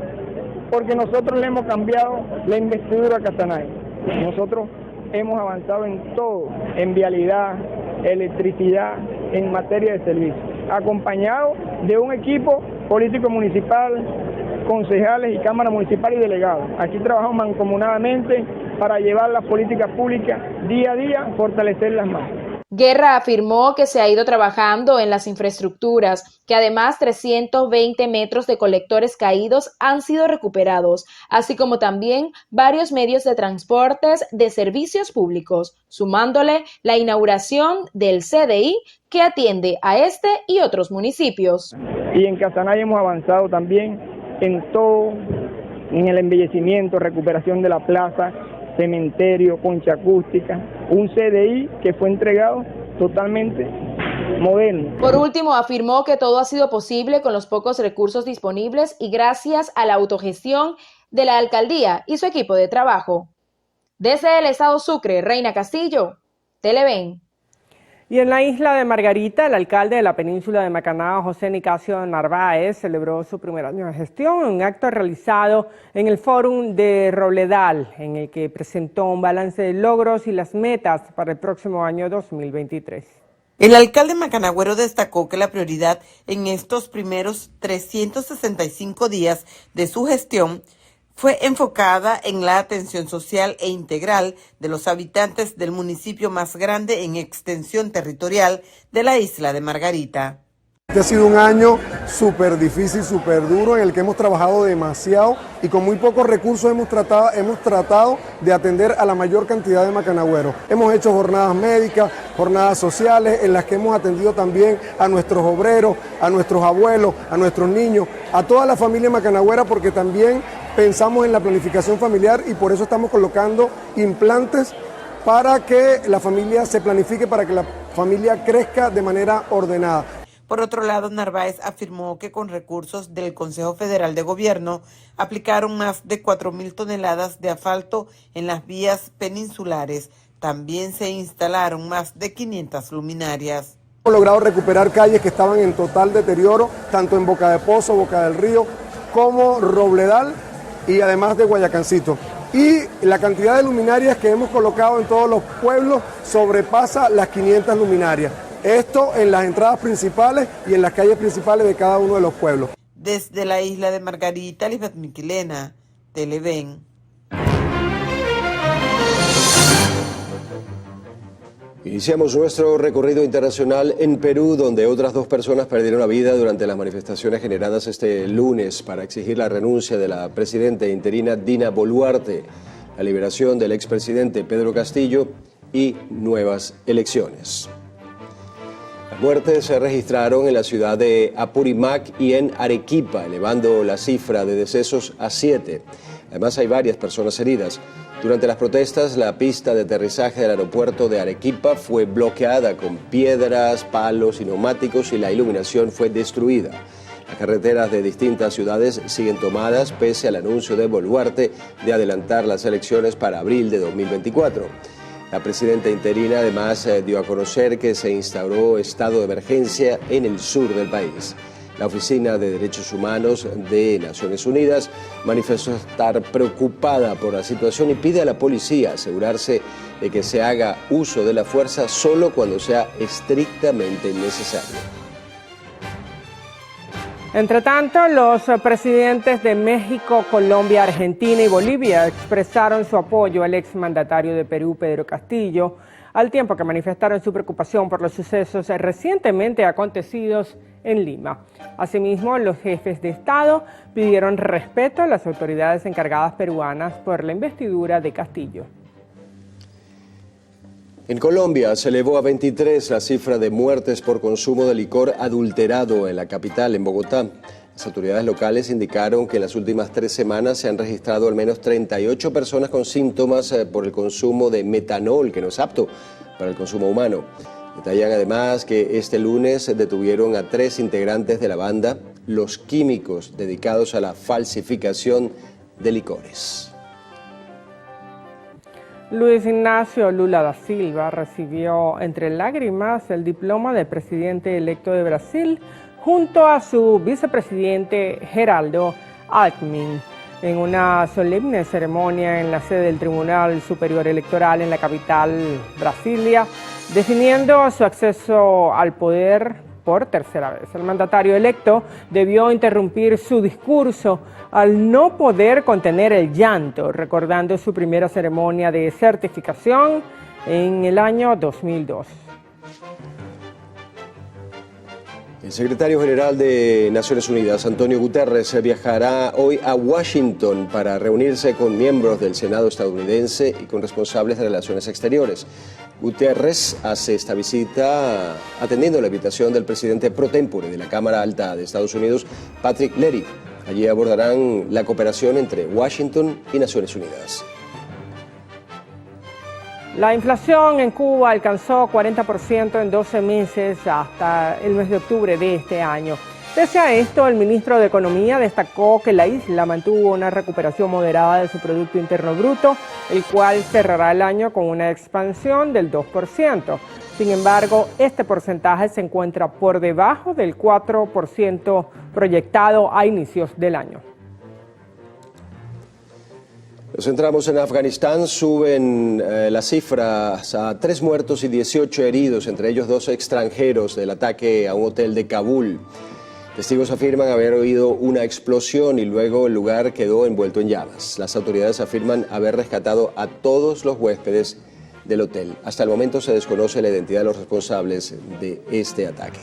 porque nosotros le hemos cambiado la investidura a Casanay. Nosotros hemos avanzado en todo, en vialidad, electricidad, en materia de servicio. acompañado de un equipo político municipal, concejales y cámara municipal y delegados. Aquí trabajamos mancomunadamente para llevar las políticas públicas día a día, fortalecerlas más. Guerra afirmó que se ha ido trabajando en las infraestructuras, que además 320 metros de colectores caídos han sido recuperados, así como también varios medios de transportes de servicios públicos, sumándole la inauguración del CDI que atiende a este y otros municipios. Y en Casanay hemos avanzado también en todo, en el embellecimiento, recuperación de la plaza, cementerio, concha acústica, un CDI que fue entregado totalmente moderno. Por último, afirmó que todo ha sido posible con los pocos recursos disponibles y gracias a la autogestión de la alcaldía y su equipo de trabajo. Desde el estado Sucre, Reina Castillo, Televen. Y en la isla de Margarita, el alcalde de la península de Macanao, José Nicasio Narváez, celebró su primer año de gestión en un acto realizado en el Fórum de Robledal, en el que presentó un balance de logros y las metas para el próximo año 2023. El alcalde macanagüero destacó que la prioridad en estos primeros 365 días de su gestión fue enfocada en la atención social e integral de los habitantes del municipio más grande en extensión territorial de la isla de Margarita. Este ha sido un año súper difícil, súper duro, en el que hemos trabajado demasiado y con muy pocos recursos hemos tratado de atender a la mayor cantidad de macanagüeros. Hemos hecho jornadas médicas, jornadas sociales, en las que hemos atendido también a nuestros obreros, a nuestros abuelos, a nuestros niños, a toda la familia macanagüera, porque también pensamos en la planificación familiar y por eso estamos colocando implantes para que la familia se planifique, para que la familia crezca de manera ordenada. Por otro lado, Narváez afirmó que con recursos del Consejo Federal de Gobierno aplicaron más de 4.000 toneladas de asfalto en las vías peninsulares. También se instalaron más de 500 luminarias. Hemos logrado recuperar calles que estaban en total deterioro, tanto en Boca de Pozo, Boca del Río, como Robledal y además de Guayacancito. Y la cantidad de luminarias que hemos colocado en todos los pueblos sobrepasa las 500 luminarias. Esto en las entradas principales y en las calles principales de cada uno de los pueblos. Desde la isla de Margarita, Lisbeth Miquilena, Televen. Iniciamos nuestro recorrido internacional en Perú, donde otras 2 personas perdieron la vida durante las manifestaciones generadas este lunes para exigir la renuncia de la presidenta interina Dina Boluarte, la liberación del expresidente Pedro Castillo y nuevas elecciones. Las muertes se registraron en la ciudad de Apurímac y en Arequipa, elevando la cifra de decesos a 7. Además, hay varias personas heridas. Durante las protestas, la pista de aterrizaje del aeropuerto de Arequipa fue bloqueada con piedras, palos y neumáticos y la iluminación fue destruida. Las carreteras de distintas ciudades siguen tomadas pese al anuncio de Boluarte de adelantar las elecciones para abril de 2024. La presidenta interina además dio a conocer que se instauró estado de emergencia en el sur del país. La Oficina de Derechos Humanos de Naciones Unidas manifestó estar preocupada por la situación y pide a la policía asegurarse de que se haga uso de la fuerza solo cuando sea estrictamente necesario. Entre tanto, los presidentes de México, Colombia, Argentina y Bolivia expresaron su apoyo al exmandatario de Perú, Pedro Castillo, al tiempo que manifestaron su preocupación por los sucesos recientemente acontecidos en Lima. Asimismo, los jefes de Estado pidieron respeto a las autoridades encargadas peruanas por la investidura de Castillo. En Colombia se elevó a 23 la cifra de muertes por consumo de licor adulterado en la capital, en Bogotá. Las autoridades locales indicaron que en las últimas 3 semanas se han registrado al menos 38 personas con síntomas por el consumo de metanol, que no es apto para el consumo humano. Detallan además que este lunes detuvieron a 3 integrantes de la banda Los Químicos, dedicados a la falsificación de licores. Luis Ignacio Lula da Silva recibió entre lágrimas el diploma de presidente electo de Brasil junto a su vicepresidente Geraldo Alckmin en una solemne ceremonia en la sede del Tribunal Superior Electoral en la capital Brasilia, definiendo su acceso al poder por tercera vez. El mandatario electo debió interrumpir su discurso al no poder contener el llanto, recordando su primera ceremonia de certificación en el año 2002. El secretario general de Naciones Unidas, Antonio Guterres, viajará hoy a Washington para reunirse con miembros del Senado estadounidense y con responsables de relaciones exteriores. Guterres hace esta visita atendiendo la invitación del presidente pro tempore de la Cámara Alta de Estados Unidos, Patrick Leahy. Allí abordarán la cooperación entre Washington y Naciones Unidas. La inflación en Cuba alcanzó 40% en 12 meses hasta el mes de octubre de este año. Pese a esto, el ministro de Economía destacó que la isla mantuvo una recuperación moderada de su Producto Interno Bruto, el cual cerrará el año con una expansión del 2%. Sin embargo, este porcentaje se encuentra por debajo del 4% proyectado a inicios del año. Nos centramos en Afganistán, suben las cifras a 3 muertos y 18 heridos, entre ellos 2 extranjeros del ataque a un hotel de Kabul. Testigos afirman haber oído una explosión y luego el lugar quedó envuelto en llamas. Las autoridades afirman haber rescatado a todos los huéspedes del hotel. Hasta el momento se desconoce la identidad de los responsables de este ataque.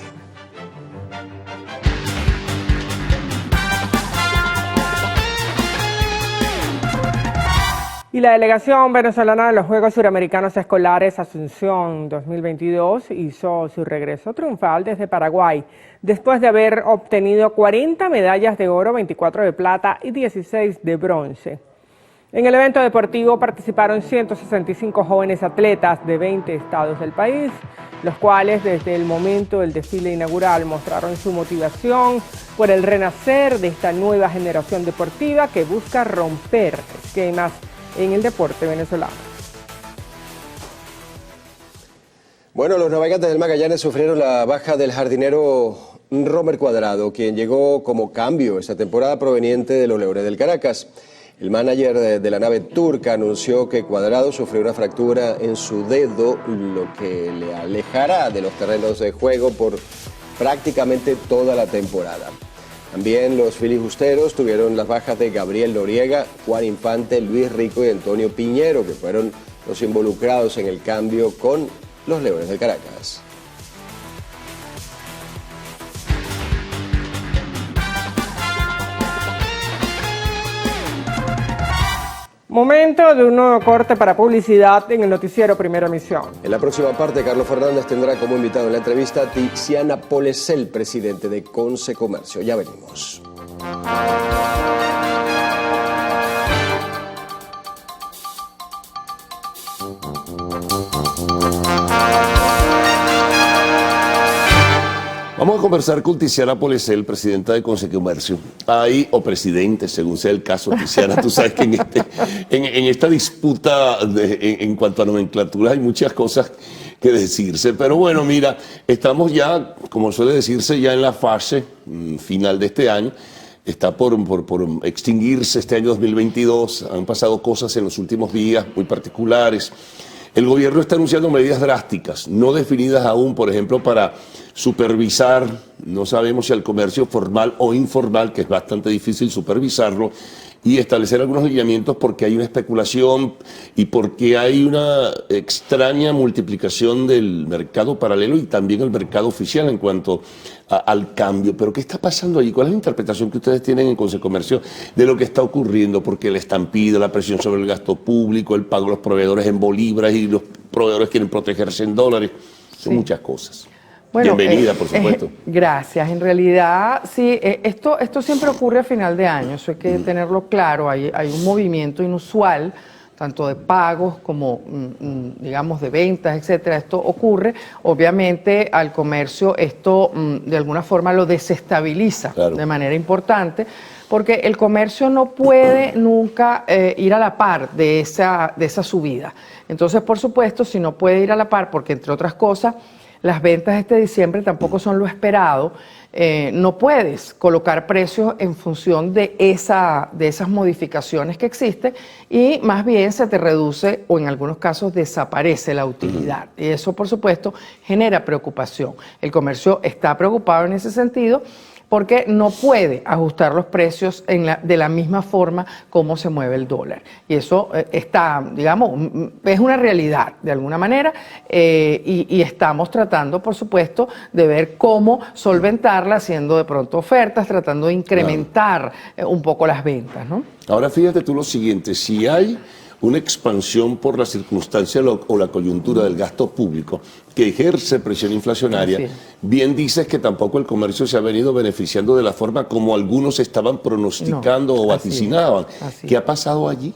Y la delegación venezolana de los Juegos Suramericanos Escolares Asunción 2022 hizo su regreso triunfal desde Paraguay, después de haber obtenido 40 medallas de oro, 24 de plata y 16 de bronce. En el evento deportivo participaron 165 jóvenes atletas de 20 estados del país, los cuales desde el momento del desfile inaugural mostraron su motivación por el renacer de esta nueva generación deportiva que busca romper esquemas en el deporte venezolano. Bueno, los navegantes del Magallanes sufrieron la baja del jardinero Romer Cuadrado, quien llegó como cambio esta temporada proveniente de los Leones del Caracas. El manager de la nave turca anunció que Cuadrado sufrió una fractura en su dedo, lo que le alejará de los terrenos de juego por prácticamente toda la temporada. También los filibusteros tuvieron las bajas de Gabriel Noriega, Juan Infante, Luis Rico y Antonio Piñero, que fueron los involucrados en el cambio con los Leones del Caracas. Momento de un nuevo corte para publicidad en el noticiero Primera Emisión. En la próxima parte, Carlos Fernández tendrá como invitado en la entrevista a Tiziana Polesel, presidente de Conce Comercio. Ya venimos. Vamos a conversar con Tiziana Polesel, presidenta de Conce Comercio. O presidente, según sea el caso, Tiziana. Tú sabes que en esta disputa en cuanto a nomenclatura hay muchas cosas que decirse. Pero bueno, mira, estamos ya, como suele decirse, ya en la fase final de este año. Está por extinguirse este año 2022. Han pasado cosas en los últimos días muy particulares. El gobierno está anunciando medidas drásticas, no definidas aún, por ejemplo, para supervisar, no sabemos si al comercio formal o informal, que es bastante difícil supervisarlo, y establecer algunos lineamientos porque hay una especulación y porque hay una extraña multiplicación del mercado paralelo y también el mercado oficial en cuanto al cambio. Pero ¿qué está pasando allí? ¿Cuál es la interpretación que ustedes tienen en Conce Comercio de lo que está ocurriendo? Porque la estampida, la presión sobre el gasto público, el pago de los proveedores en bolívares y los proveedores quieren protegerse en dólares. Son muchas cosas. Bueno, bienvenida, por supuesto. Gracias. En realidad, sí, esto siempre ocurre a final de año, eso hay que tenerlo claro. Hay un movimiento inusual, tanto de pagos como, digamos, de ventas, etcétera. Esto ocurre. Obviamente, al comercio esto, de alguna forma, lo desestabiliza de manera importante, porque el comercio no puede nunca ir a la par de esa subida. Entonces, por supuesto, si no puede ir a la par, porque entre otras cosas, las ventas este diciembre tampoco son lo esperado, no puedes colocar precios en función de esas modificaciones que existen y más bien se te reduce o en algunos casos desaparece la utilidad. Y eso, por supuesto, genera preocupación. El comercio está preocupado en ese sentido porque no puede ajustar los precios de la misma forma como se mueve el dólar. Y eso está, digamos, es una realidad de alguna manera y estamos tratando, por supuesto, de ver cómo solventarla haciendo de pronto ofertas, tratando de incrementar un poco las ventas, ¿no? Ahora fíjate tú lo siguiente, si hay una expansión por la circunstancia o la coyuntura del gasto público que ejerce presión inflacionaria, bien dices que tampoco el comercio se ha venido beneficiando de la forma como algunos estaban pronosticando o vaticinaban. ¿Qué ha pasado allí?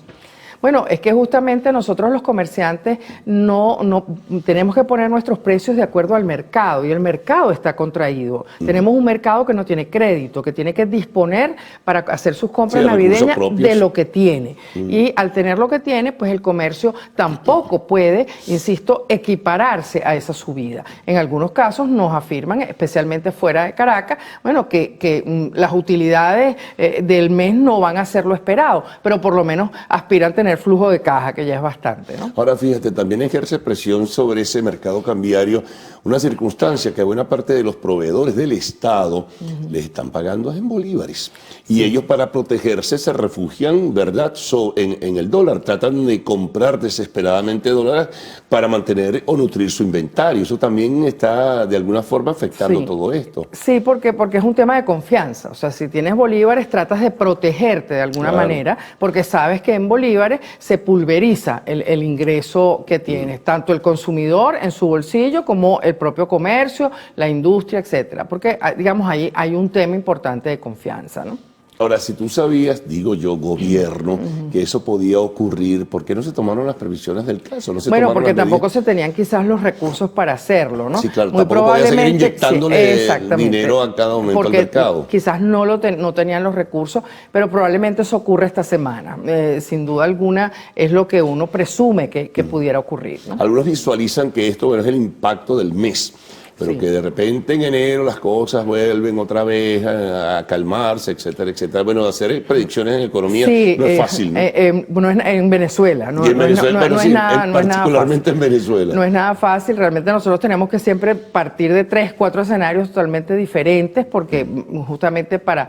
Bueno, es que justamente nosotros los comerciantes no tenemos que poner nuestros precios de acuerdo al mercado y el mercado está contraído. Tenemos un mercado que no tiene crédito, que tiene que disponer para hacer sus compras navideñas de lo que tiene. Y al tener lo que tiene, pues el comercio tampoco puede, insisto, equipararse a esa subida. En algunos casos nos afirman, especialmente fuera de Caracas, bueno, que las utilidades del mes no van a ser lo esperado, pero por lo menos aspiran a tener flujo de caja, que ya es bastante, ¿no? Ahora fíjate, también ejerce presión sobre ese mercado cambiario una circunstancia que buena parte de los proveedores del Estado les están pagando en bolívares. Y ellos para protegerse se refugian, ¿verdad?, en el dólar. Tratan de comprar desesperadamente dólares para mantener o nutrir su inventario. Eso también está de alguna forma afectando todo esto. Sí, porque es un tema de confianza. O sea, si tienes bolívares, tratas de protegerte de alguna manera, porque sabes que en bolívares se pulveriza el ingreso que tienes, tanto el consumidor en su bolsillo como el propio comercio, la industria, etcétera. Porque, digamos, ahí hay un tema importante de confianza, ¿no? Ahora, si tú sabías, digo yo, gobierno, que eso podía ocurrir, ¿por qué no se tomaron las previsiones del caso? Bueno, porque tampoco se tenían quizás los recursos para hacerlo, ¿no? Sí, claro, muy tampoco probablemente podía seguir inyectándole dinero a cada momento al mercado. Quizás no tenían los recursos, pero probablemente eso ocurre esta semana. Sin duda alguna es lo que uno presume que pudiera ocurrir, ¿no? Algunos visualizan que esto, bueno, es el impacto del mes. Pero que de repente en enero las cosas vuelven otra vez a calmarse, etcétera, etcétera. Bueno, hacer predicciones en economía no es fácil, ¿no? Bueno, en Venezuela, ¿no? En Venezuela, particularmente en Venezuela. No es nada fácil, realmente nosotros tenemos que siempre partir de 3, 4 escenarios totalmente diferentes, porque justamente para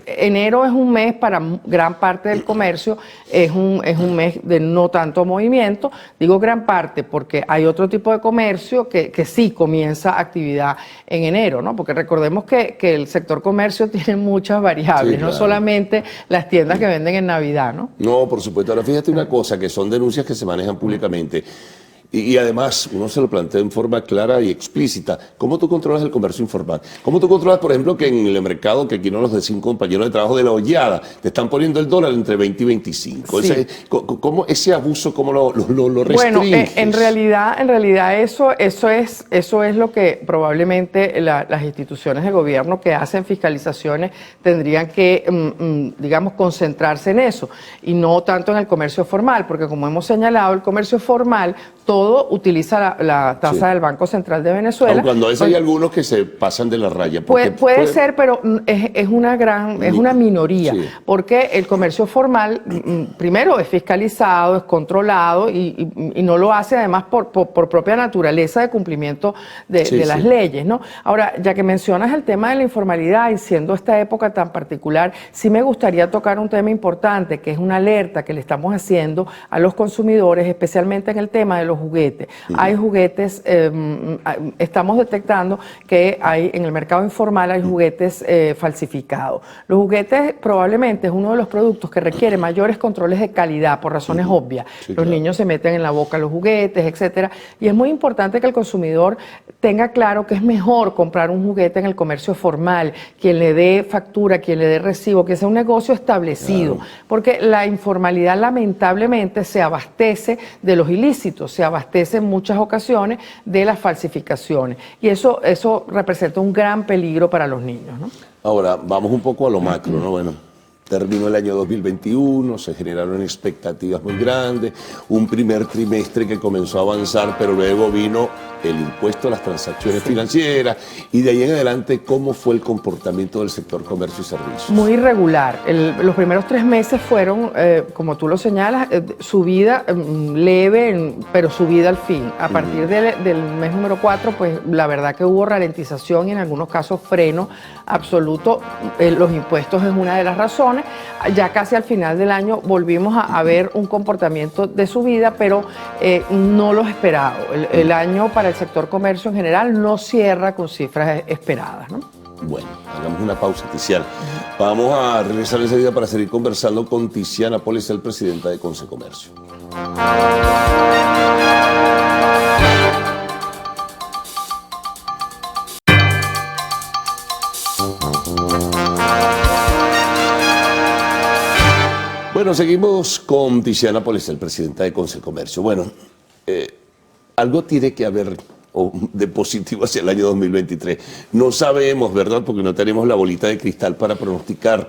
enero es un mes para gran parte del comercio, es un mes de no tanto movimiento. Digo gran parte porque hay otro tipo de comercio que sí comienza actividad en enero, ¿no? Porque recordemos que el sector comercio tiene muchas variables, no solamente las tiendas que venden en Navidad, ¿no? No, por supuesto. Ahora fíjate una cosa, que son denuncias que se manejan públicamente. Y además, uno se lo plantea en forma clara y explícita. ¿Cómo tú controlas el comercio informal? ¿Cómo tú controlas, por ejemplo, que en el mercado, que aquí no nos decían compañeros de trabajo de La Hollada, te están poniendo el dólar entre 20 y 25? Sí. ¿Cómo ese abuso, cómo lo restringes? Bueno, en realidad eso es lo que probablemente las instituciones de gobierno que hacen fiscalizaciones tendrían que, digamos, concentrarse en eso y no tanto en el comercio formal, porque como hemos señalado, el comercio formal todo utiliza la tasa del Banco Central de Venezuela. Aun cuando a veces hay algunos que se pasan de la raya. Puede ser, pero es una minoría, porque el comercio formal, primero, es fiscalizado, es controlado y no lo hace además por propia naturaleza de cumplimiento de las leyes, ¿no? Ahora, ya que mencionas el tema de la informalidad y siendo esta época tan particular, sí me gustaría tocar un tema importante, que es una alerta que le estamos haciendo a los consumidores, especialmente en el tema de los juguetes. Hay juguetes, estamos detectando que en el mercado informal hay juguetes falsificados. Los juguetes probablemente es uno de los productos que requiere mayores controles de calidad por razones obvias. Los niños se meten en la boca los juguetes, etcétera, y es muy importante que el consumidor tenga claro que es mejor comprar un juguete en el comercio formal, quien le dé factura, quien le dé recibo, que sea un negocio establecido, porque la informalidad lamentablemente se abastece de los ilícitos, se abastece en muchas ocasiones de las falsificaciones y eso representa un gran peligro para los niños, ¿no? Ahora, vamos un poco a lo macro, ¿no? Bueno, terminó el año 2021, se generaron expectativas muy grandes, un primer trimestre que comenzó a avanzar, pero luego vino el impuesto a las transacciones financieras, y de ahí en adelante, ¿cómo fue el comportamiento del sector comercio y servicios? Muy irregular. Los primeros 3 meses fueron, como tú lo señalas, subida leve, pero subida al fin. A partir del mes número 4, pues la verdad que hubo ralentización y en algunos casos freno absoluto. Los impuestos es una de las razones. Ya casi al final del año volvimos a ver un comportamiento de subida, pero no lo esperado. El año para el sector comercio en general no cierra con cifras esperadas, ¿no? Bueno, hagamos una pausa, Tiziana. Vamos a regresar enseguida para seguir conversando con Tiziana Policel, presidenta de Consecomercio. Bueno, seguimos con Tiziana Policel, presidenta de Consecomercio. Bueno, algo tiene que haber de positivo hacia el año 2023. No sabemos, ¿verdad? Porque no tenemos la bolita de cristal para pronosticar,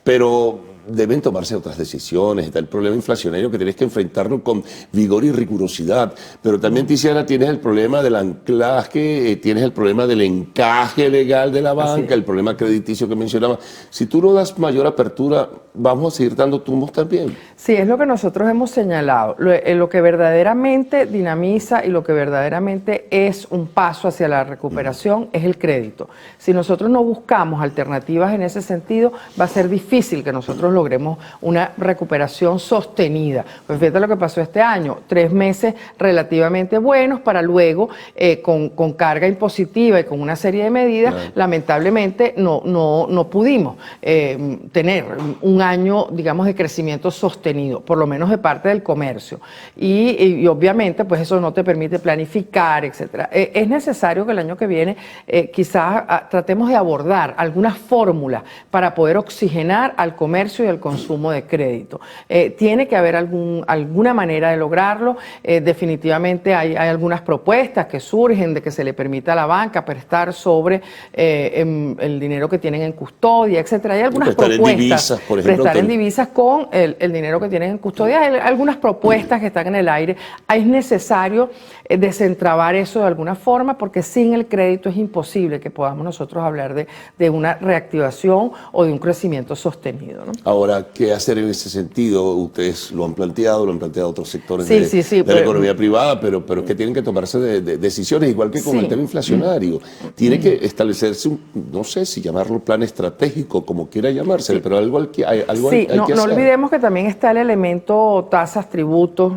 pero deben tomarse otras decisiones. Está el problema inflacionario que tienes que enfrentarlo con vigor y rigurosidad, pero también, Tiziana, tienes el problema del anclaje, tienes el problema del encaje legal de la banca, el problema crediticio que mencionaba. Si tú no das mayor apertura, vamos a seguir dando tumbos también. Sí, es lo que nosotros hemos señalado. Lo que verdaderamente dinamiza y lo que verdaderamente es un paso hacia la recuperación es el crédito. Si nosotros no buscamos alternativas en ese sentido, va a ser difícil que nosotros logremos una recuperación sostenida. Pues fíjate lo que pasó este año, 3 meses relativamente buenos para luego, con carga impositiva y con una serie de medidas, lamentablemente no pudimos tener un año, digamos, de crecimiento sostenido, por lo menos de parte del comercio. Y obviamente, pues eso no te permite planificar, etcétera. Es necesario que el año que viene quizás tratemos de abordar algunas fórmulas para poder oxigenar al comercio y al consumo de crédito. Tiene que haber alguna manera de lograrlo. Definitivamente hay algunas propuestas que surgen de que se le permita a la banca prestar sobre el dinero que tienen en custodia, etcétera. Hay algunas propuestas. En divisas, por ejemplo, prestar en divisas con el dinero que tienen en custodia. Hay algunas propuestas que están en el aire. Es necesario desentrabar eso de alguna forma, porque sin el crédito es imposible que podamos nosotros hablar de una reactivación o de un crecimiento sostenido, ¿no? Ahora, ¿qué hacer en ese sentido? Ustedes lo han planteado otros sectores de la economía privada, pero que tienen que tomarse de decisiones, igual que con el tema inflacionario. Tiene que establecerse no sé si llamarlo plan estratégico, como quiera llamarse, pero algo hay que hacer. No olvidemos que también está el elemento tasas, tributos,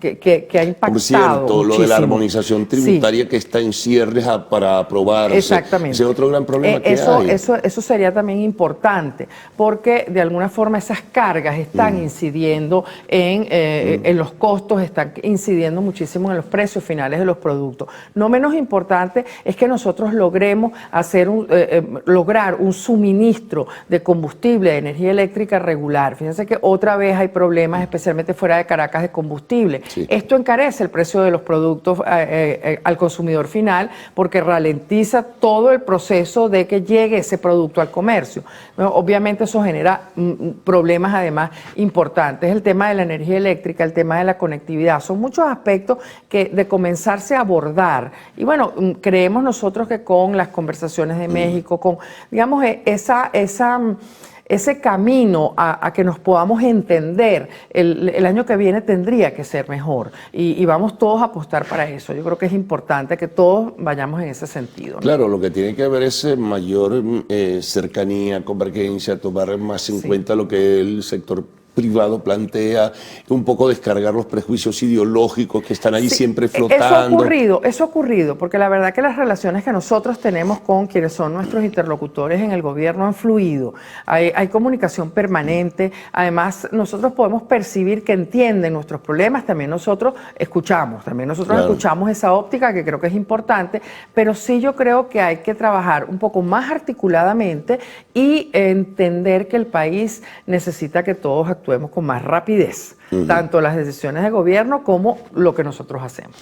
que ha impactado. Por cierto, muchísimo. Lo de la armonización tributaria que está en cierres para aprobarse. Exactamente. Ese es otro gran problema que hay. Eso sería también importante, porque de alguna forma esas cargas están incidiendo en los costos, están incidiendo muchísimo en los precios finales de los productos. No menos importante es que nosotros logremos lograr un suministro de combustible, de energía eléctrica regular. Fíjense que otra vez hay problemas, especialmente fuera de Caracas, de combustible. Esto encarece el precio de los productos al consumidor final, porque ralentiza todo el proceso de que llegue ese producto al comercio. Bueno, obviamente eso genera problemas además importantes. El tema de la energía eléctrica, el tema de la conectividad, son muchos aspectos que de comenzarse a abordar. Y bueno, creemos nosotros que con las conversaciones de México, con, digamos, ese camino a que nos podamos entender, el año que viene tendría que ser mejor, y vamos todos a apostar para eso. Yo creo que es importante que todos vayamos en ese sentido, ¿no? Claro, lo que tiene que haber es mayor cercanía, convergencia, tomar más en cuenta lo que el sector privado plantea, un poco descargar los prejuicios ideológicos que están ahí siempre flotando. Eso ha ocurrido, porque la verdad que las relaciones que nosotros tenemos con quienes son nuestros interlocutores en el gobierno han fluido. Hay comunicación permanente. Además, nosotros podemos percibir que entienden nuestros problemas. También nosotros escuchamos, escuchamos esa óptica, que creo que es importante, pero sí yo creo que hay que trabajar un poco más articuladamente y entender que el país necesita que todos actuemos con más rapidez, tanto las decisiones de gobierno como lo que nosotros hacemos.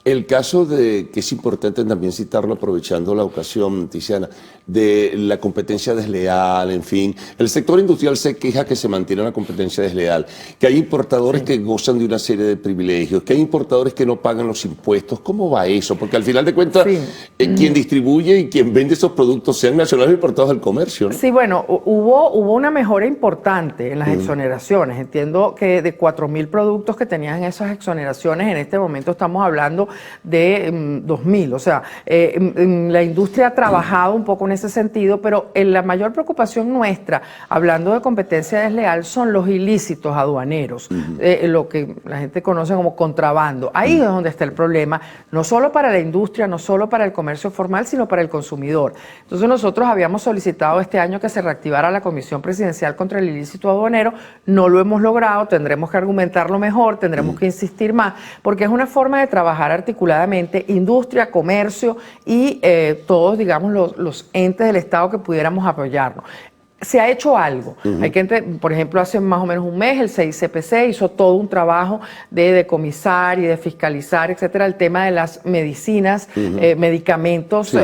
El caso de, que es importante también citarlo aprovechando la ocasión, Tiziana, de la competencia desleal, en fin. El sector industrial se queja que se mantiene una competencia desleal, que hay importadores que gozan de una serie de privilegios, que hay importadores que no pagan los impuestos. ¿Cómo va eso? Porque al final de cuentas, quien distribuye y quien vende esos productos, sean nacionales o importados del comercio, ¿no? Sí, bueno, hubo una mejora importante en las exoneraciones. Entiendo que de 4.000 productos que tenían esas exoneraciones, en este momento estamos hablando de 2.000. O sea, la industria ha trabajado un poco en ese sentido, pero la mayor preocupación nuestra, hablando de competencia desleal, son los ilícitos aduaneros, lo que la gente conoce como contrabando. Ahí es donde está el problema, no solo para la industria, no solo para el comercio formal, sino para el consumidor. Entonces nosotros habíamos solicitado este año que se reactivara la Comisión Presidencial contra el Ilícito Aduanero, no lo hemos logrado, tendremos que argumentarlo mejor, tendremos que insistir más, porque es una forma de trabajar articuladamente industria, comercio y todos, digamos, los entes del Estado que pudiéramos apoyarnos. Se ha hecho algo. Hay que, por ejemplo, hace más o menos un mes el CICPC hizo todo un trabajo de decomisar y de fiscalizar, etcétera, el tema de las medicinas, medicamentos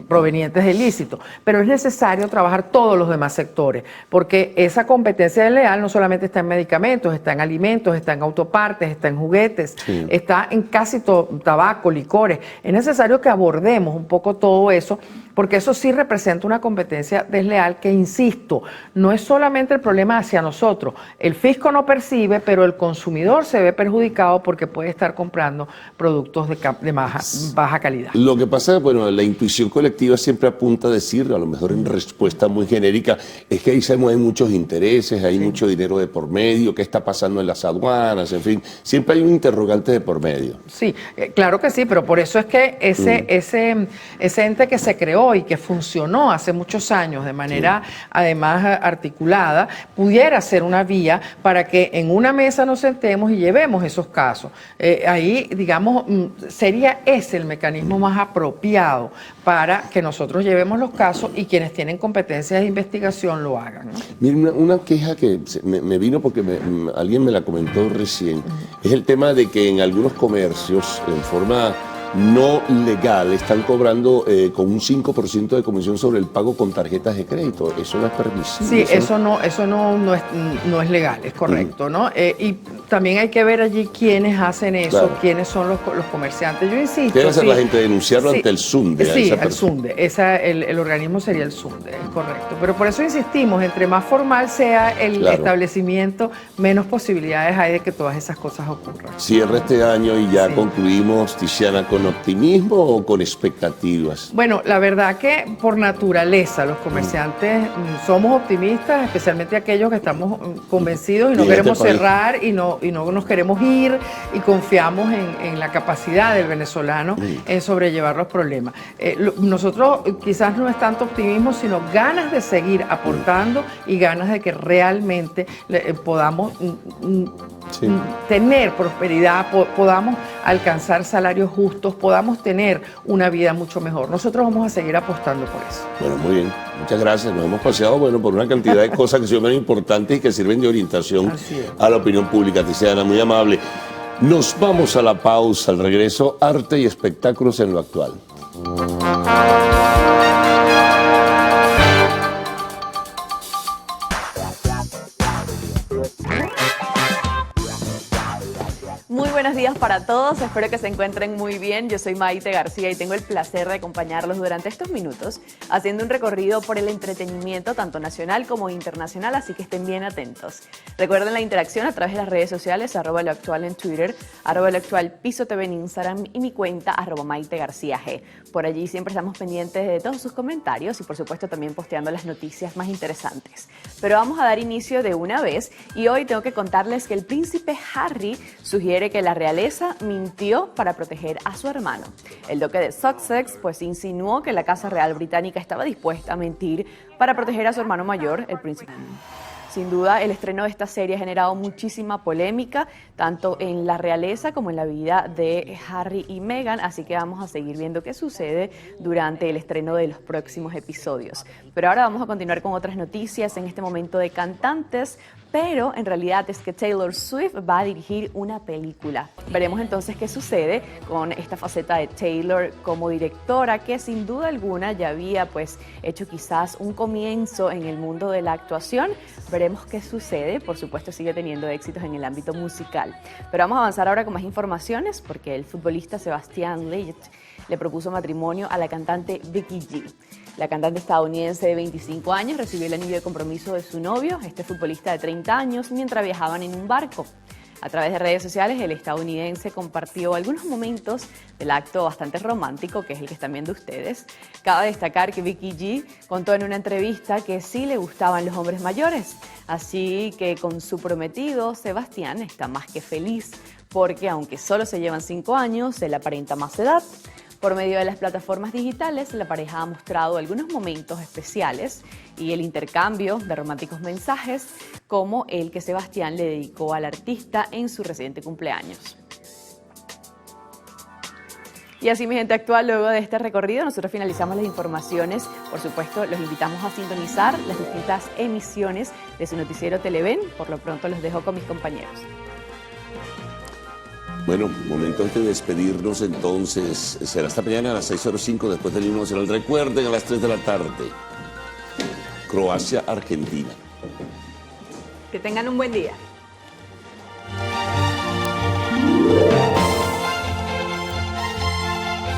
provenientes de ilícito. Pero es necesario trabajar todos los demás sectores, porque esa competencia desleal no solamente está en medicamentos, está en alimentos, está en autopartes, está en juguetes, está en casi todo, tabaco, licores. Es necesario que abordemos un poco todo eso, porque eso sí representa una competencia desleal que, insisto, no es solamente el problema hacia nosotros. El fisco no percibe, pero el consumidor se ve perjudicado porque puede estar comprando productos de baja calidad. Lo que pasa, bueno, la intuición colectiva siempre apunta a decir, a lo mejor en respuesta muy genérica, es que ahí se mueven muchos intereses, hay mucho dinero de por medio, qué está pasando en las aduanas, en fin, siempre hay un interrogante de por medio. Sí, claro que sí, pero por eso es que ese ente que se creó y que funcionó hace muchos años de manera además articulada, pudiera ser una vía para que en una mesa nos sentemos y llevemos esos casos. Ahí, digamos, sería ese el mecanismo más apropiado para que nosotros llevemos los casos y quienes tienen competencias de investigación lo hagan, ¿no? Miren, una queja que me vino porque alguien me la comentó recién, es el tema de que en algunos comercios, en forma no legal, están cobrando con un 5% de comisión sobre el pago con tarjetas de crédito. Eso no es permisible. Sí, eso no es legal, es correcto, ¿no? Y también hay que ver allí quiénes hacen eso, quiénes son los comerciantes. Yo insisto. ¿Qué debe hacer la gente? Denunciarlo ante el SUNDE. Sí, el SUNDE. El organismo sería el SUNDE, es correcto. Pero por eso insistimos, entre más formal sea el establecimiento, menos posibilidades hay de que todas esas cosas ocurran. Cierra este año y ya concluimos, Tiziana, ¿con optimismo o con expectativas? Bueno, la verdad que por naturaleza los comerciantes somos optimistas, especialmente aquellos que estamos convencidos y no queremos cerrar y no nos queremos ir y confiamos en la capacidad del venezolano en sobrellevar los problemas. Nosotros quizás no es tanto optimismo, sino ganas de seguir aportando y ganas de que realmente podamos tener prosperidad, podamos alcanzar salarios justos, podamos tener una vida mucho mejor. Nosotros vamos a seguir apostando por eso. Bueno, muy bien. Muchas gracias. Nos hemos paseado por una cantidad de cosas que son muy importantes y que sirven de orientación a la opinión pública. Tiziana, muy amable. Nos vamos a la pausa. Al regreso, arte y espectáculos en lo actual. Muy buenos días para todos, espero que se encuentren muy bien. Yo soy Maite García y tengo el placer de acompañarlos durante estos minutos haciendo un recorrido por el entretenimiento tanto nacional como internacional, así que estén bien atentos. Recuerden la interacción a través de las redes sociales, @loactual en Twitter, @loactual_TV en Instagram y mi cuenta @MaiteGarcíaG. Por allí siempre estamos pendientes de todos sus comentarios y por supuesto también posteando las noticias más interesantes. Pero vamos a dar inicio de una vez y hoy tengo que contarles que el príncipe Harry sugiere que la realeza mintió para proteger a su hermano. El duque de Sussex pues insinuó que la Casa Real Británica estaba dispuesta a mentir para proteger a su hermano mayor, el príncipe. Sin duda, el estreno de esta serie ha generado muchísima polémica, tanto en la realeza como en la vida de Harry y Meghan, así que vamos a seguir viendo qué sucede durante el estreno de los próximos episodios. Pero ahora vamos a continuar con otras noticias, en este momento de cantantes, pero en realidad es que Taylor Swift va a dirigir una película. Veremos entonces qué sucede con esta faceta de Taylor como directora, que sin duda alguna ya había pues hecho quizás un comienzo en el mundo de la actuación. Veremos qué sucede, por supuesto sigue teniendo éxitos en el ámbito musical. Pero vamos a avanzar ahora con más informaciones porque el futbolista Sebastián Lletget le propuso matrimonio a la cantante Becky G. La cantante estadounidense de 25 años recibió el anillo de compromiso de su novio, este futbolista de 30 años, mientras viajaban en un barco. A través de redes sociales, el estadounidense compartió algunos momentos del acto bastante romántico, que es el que están viendo ustedes. Cabe destacar que Becky G contó en una entrevista que sí le gustaban los hombres mayores, así que con su prometido, Sebastián, está más que feliz, porque aunque solo se llevan 5 años, él aparenta más edad. Por medio de las plataformas digitales, la pareja ha mostrado algunos momentos especiales y el intercambio de románticos mensajes, como el que Sebastián le dedicó al artista en su reciente cumpleaños. Y así, mi gente actual, luego de este recorrido, nosotros finalizamos las informaciones. Por supuesto, los invitamos a sintonizar las distintas emisiones de su noticiero Televen. Por lo pronto, los dejo con mis compañeros. Bueno, momento de despedirnos entonces. Será esta mañana a las 6:05 después del himno nacional. Recuerden, a las 3 de la tarde, Croacia-Argentina. Que tengan un buen día.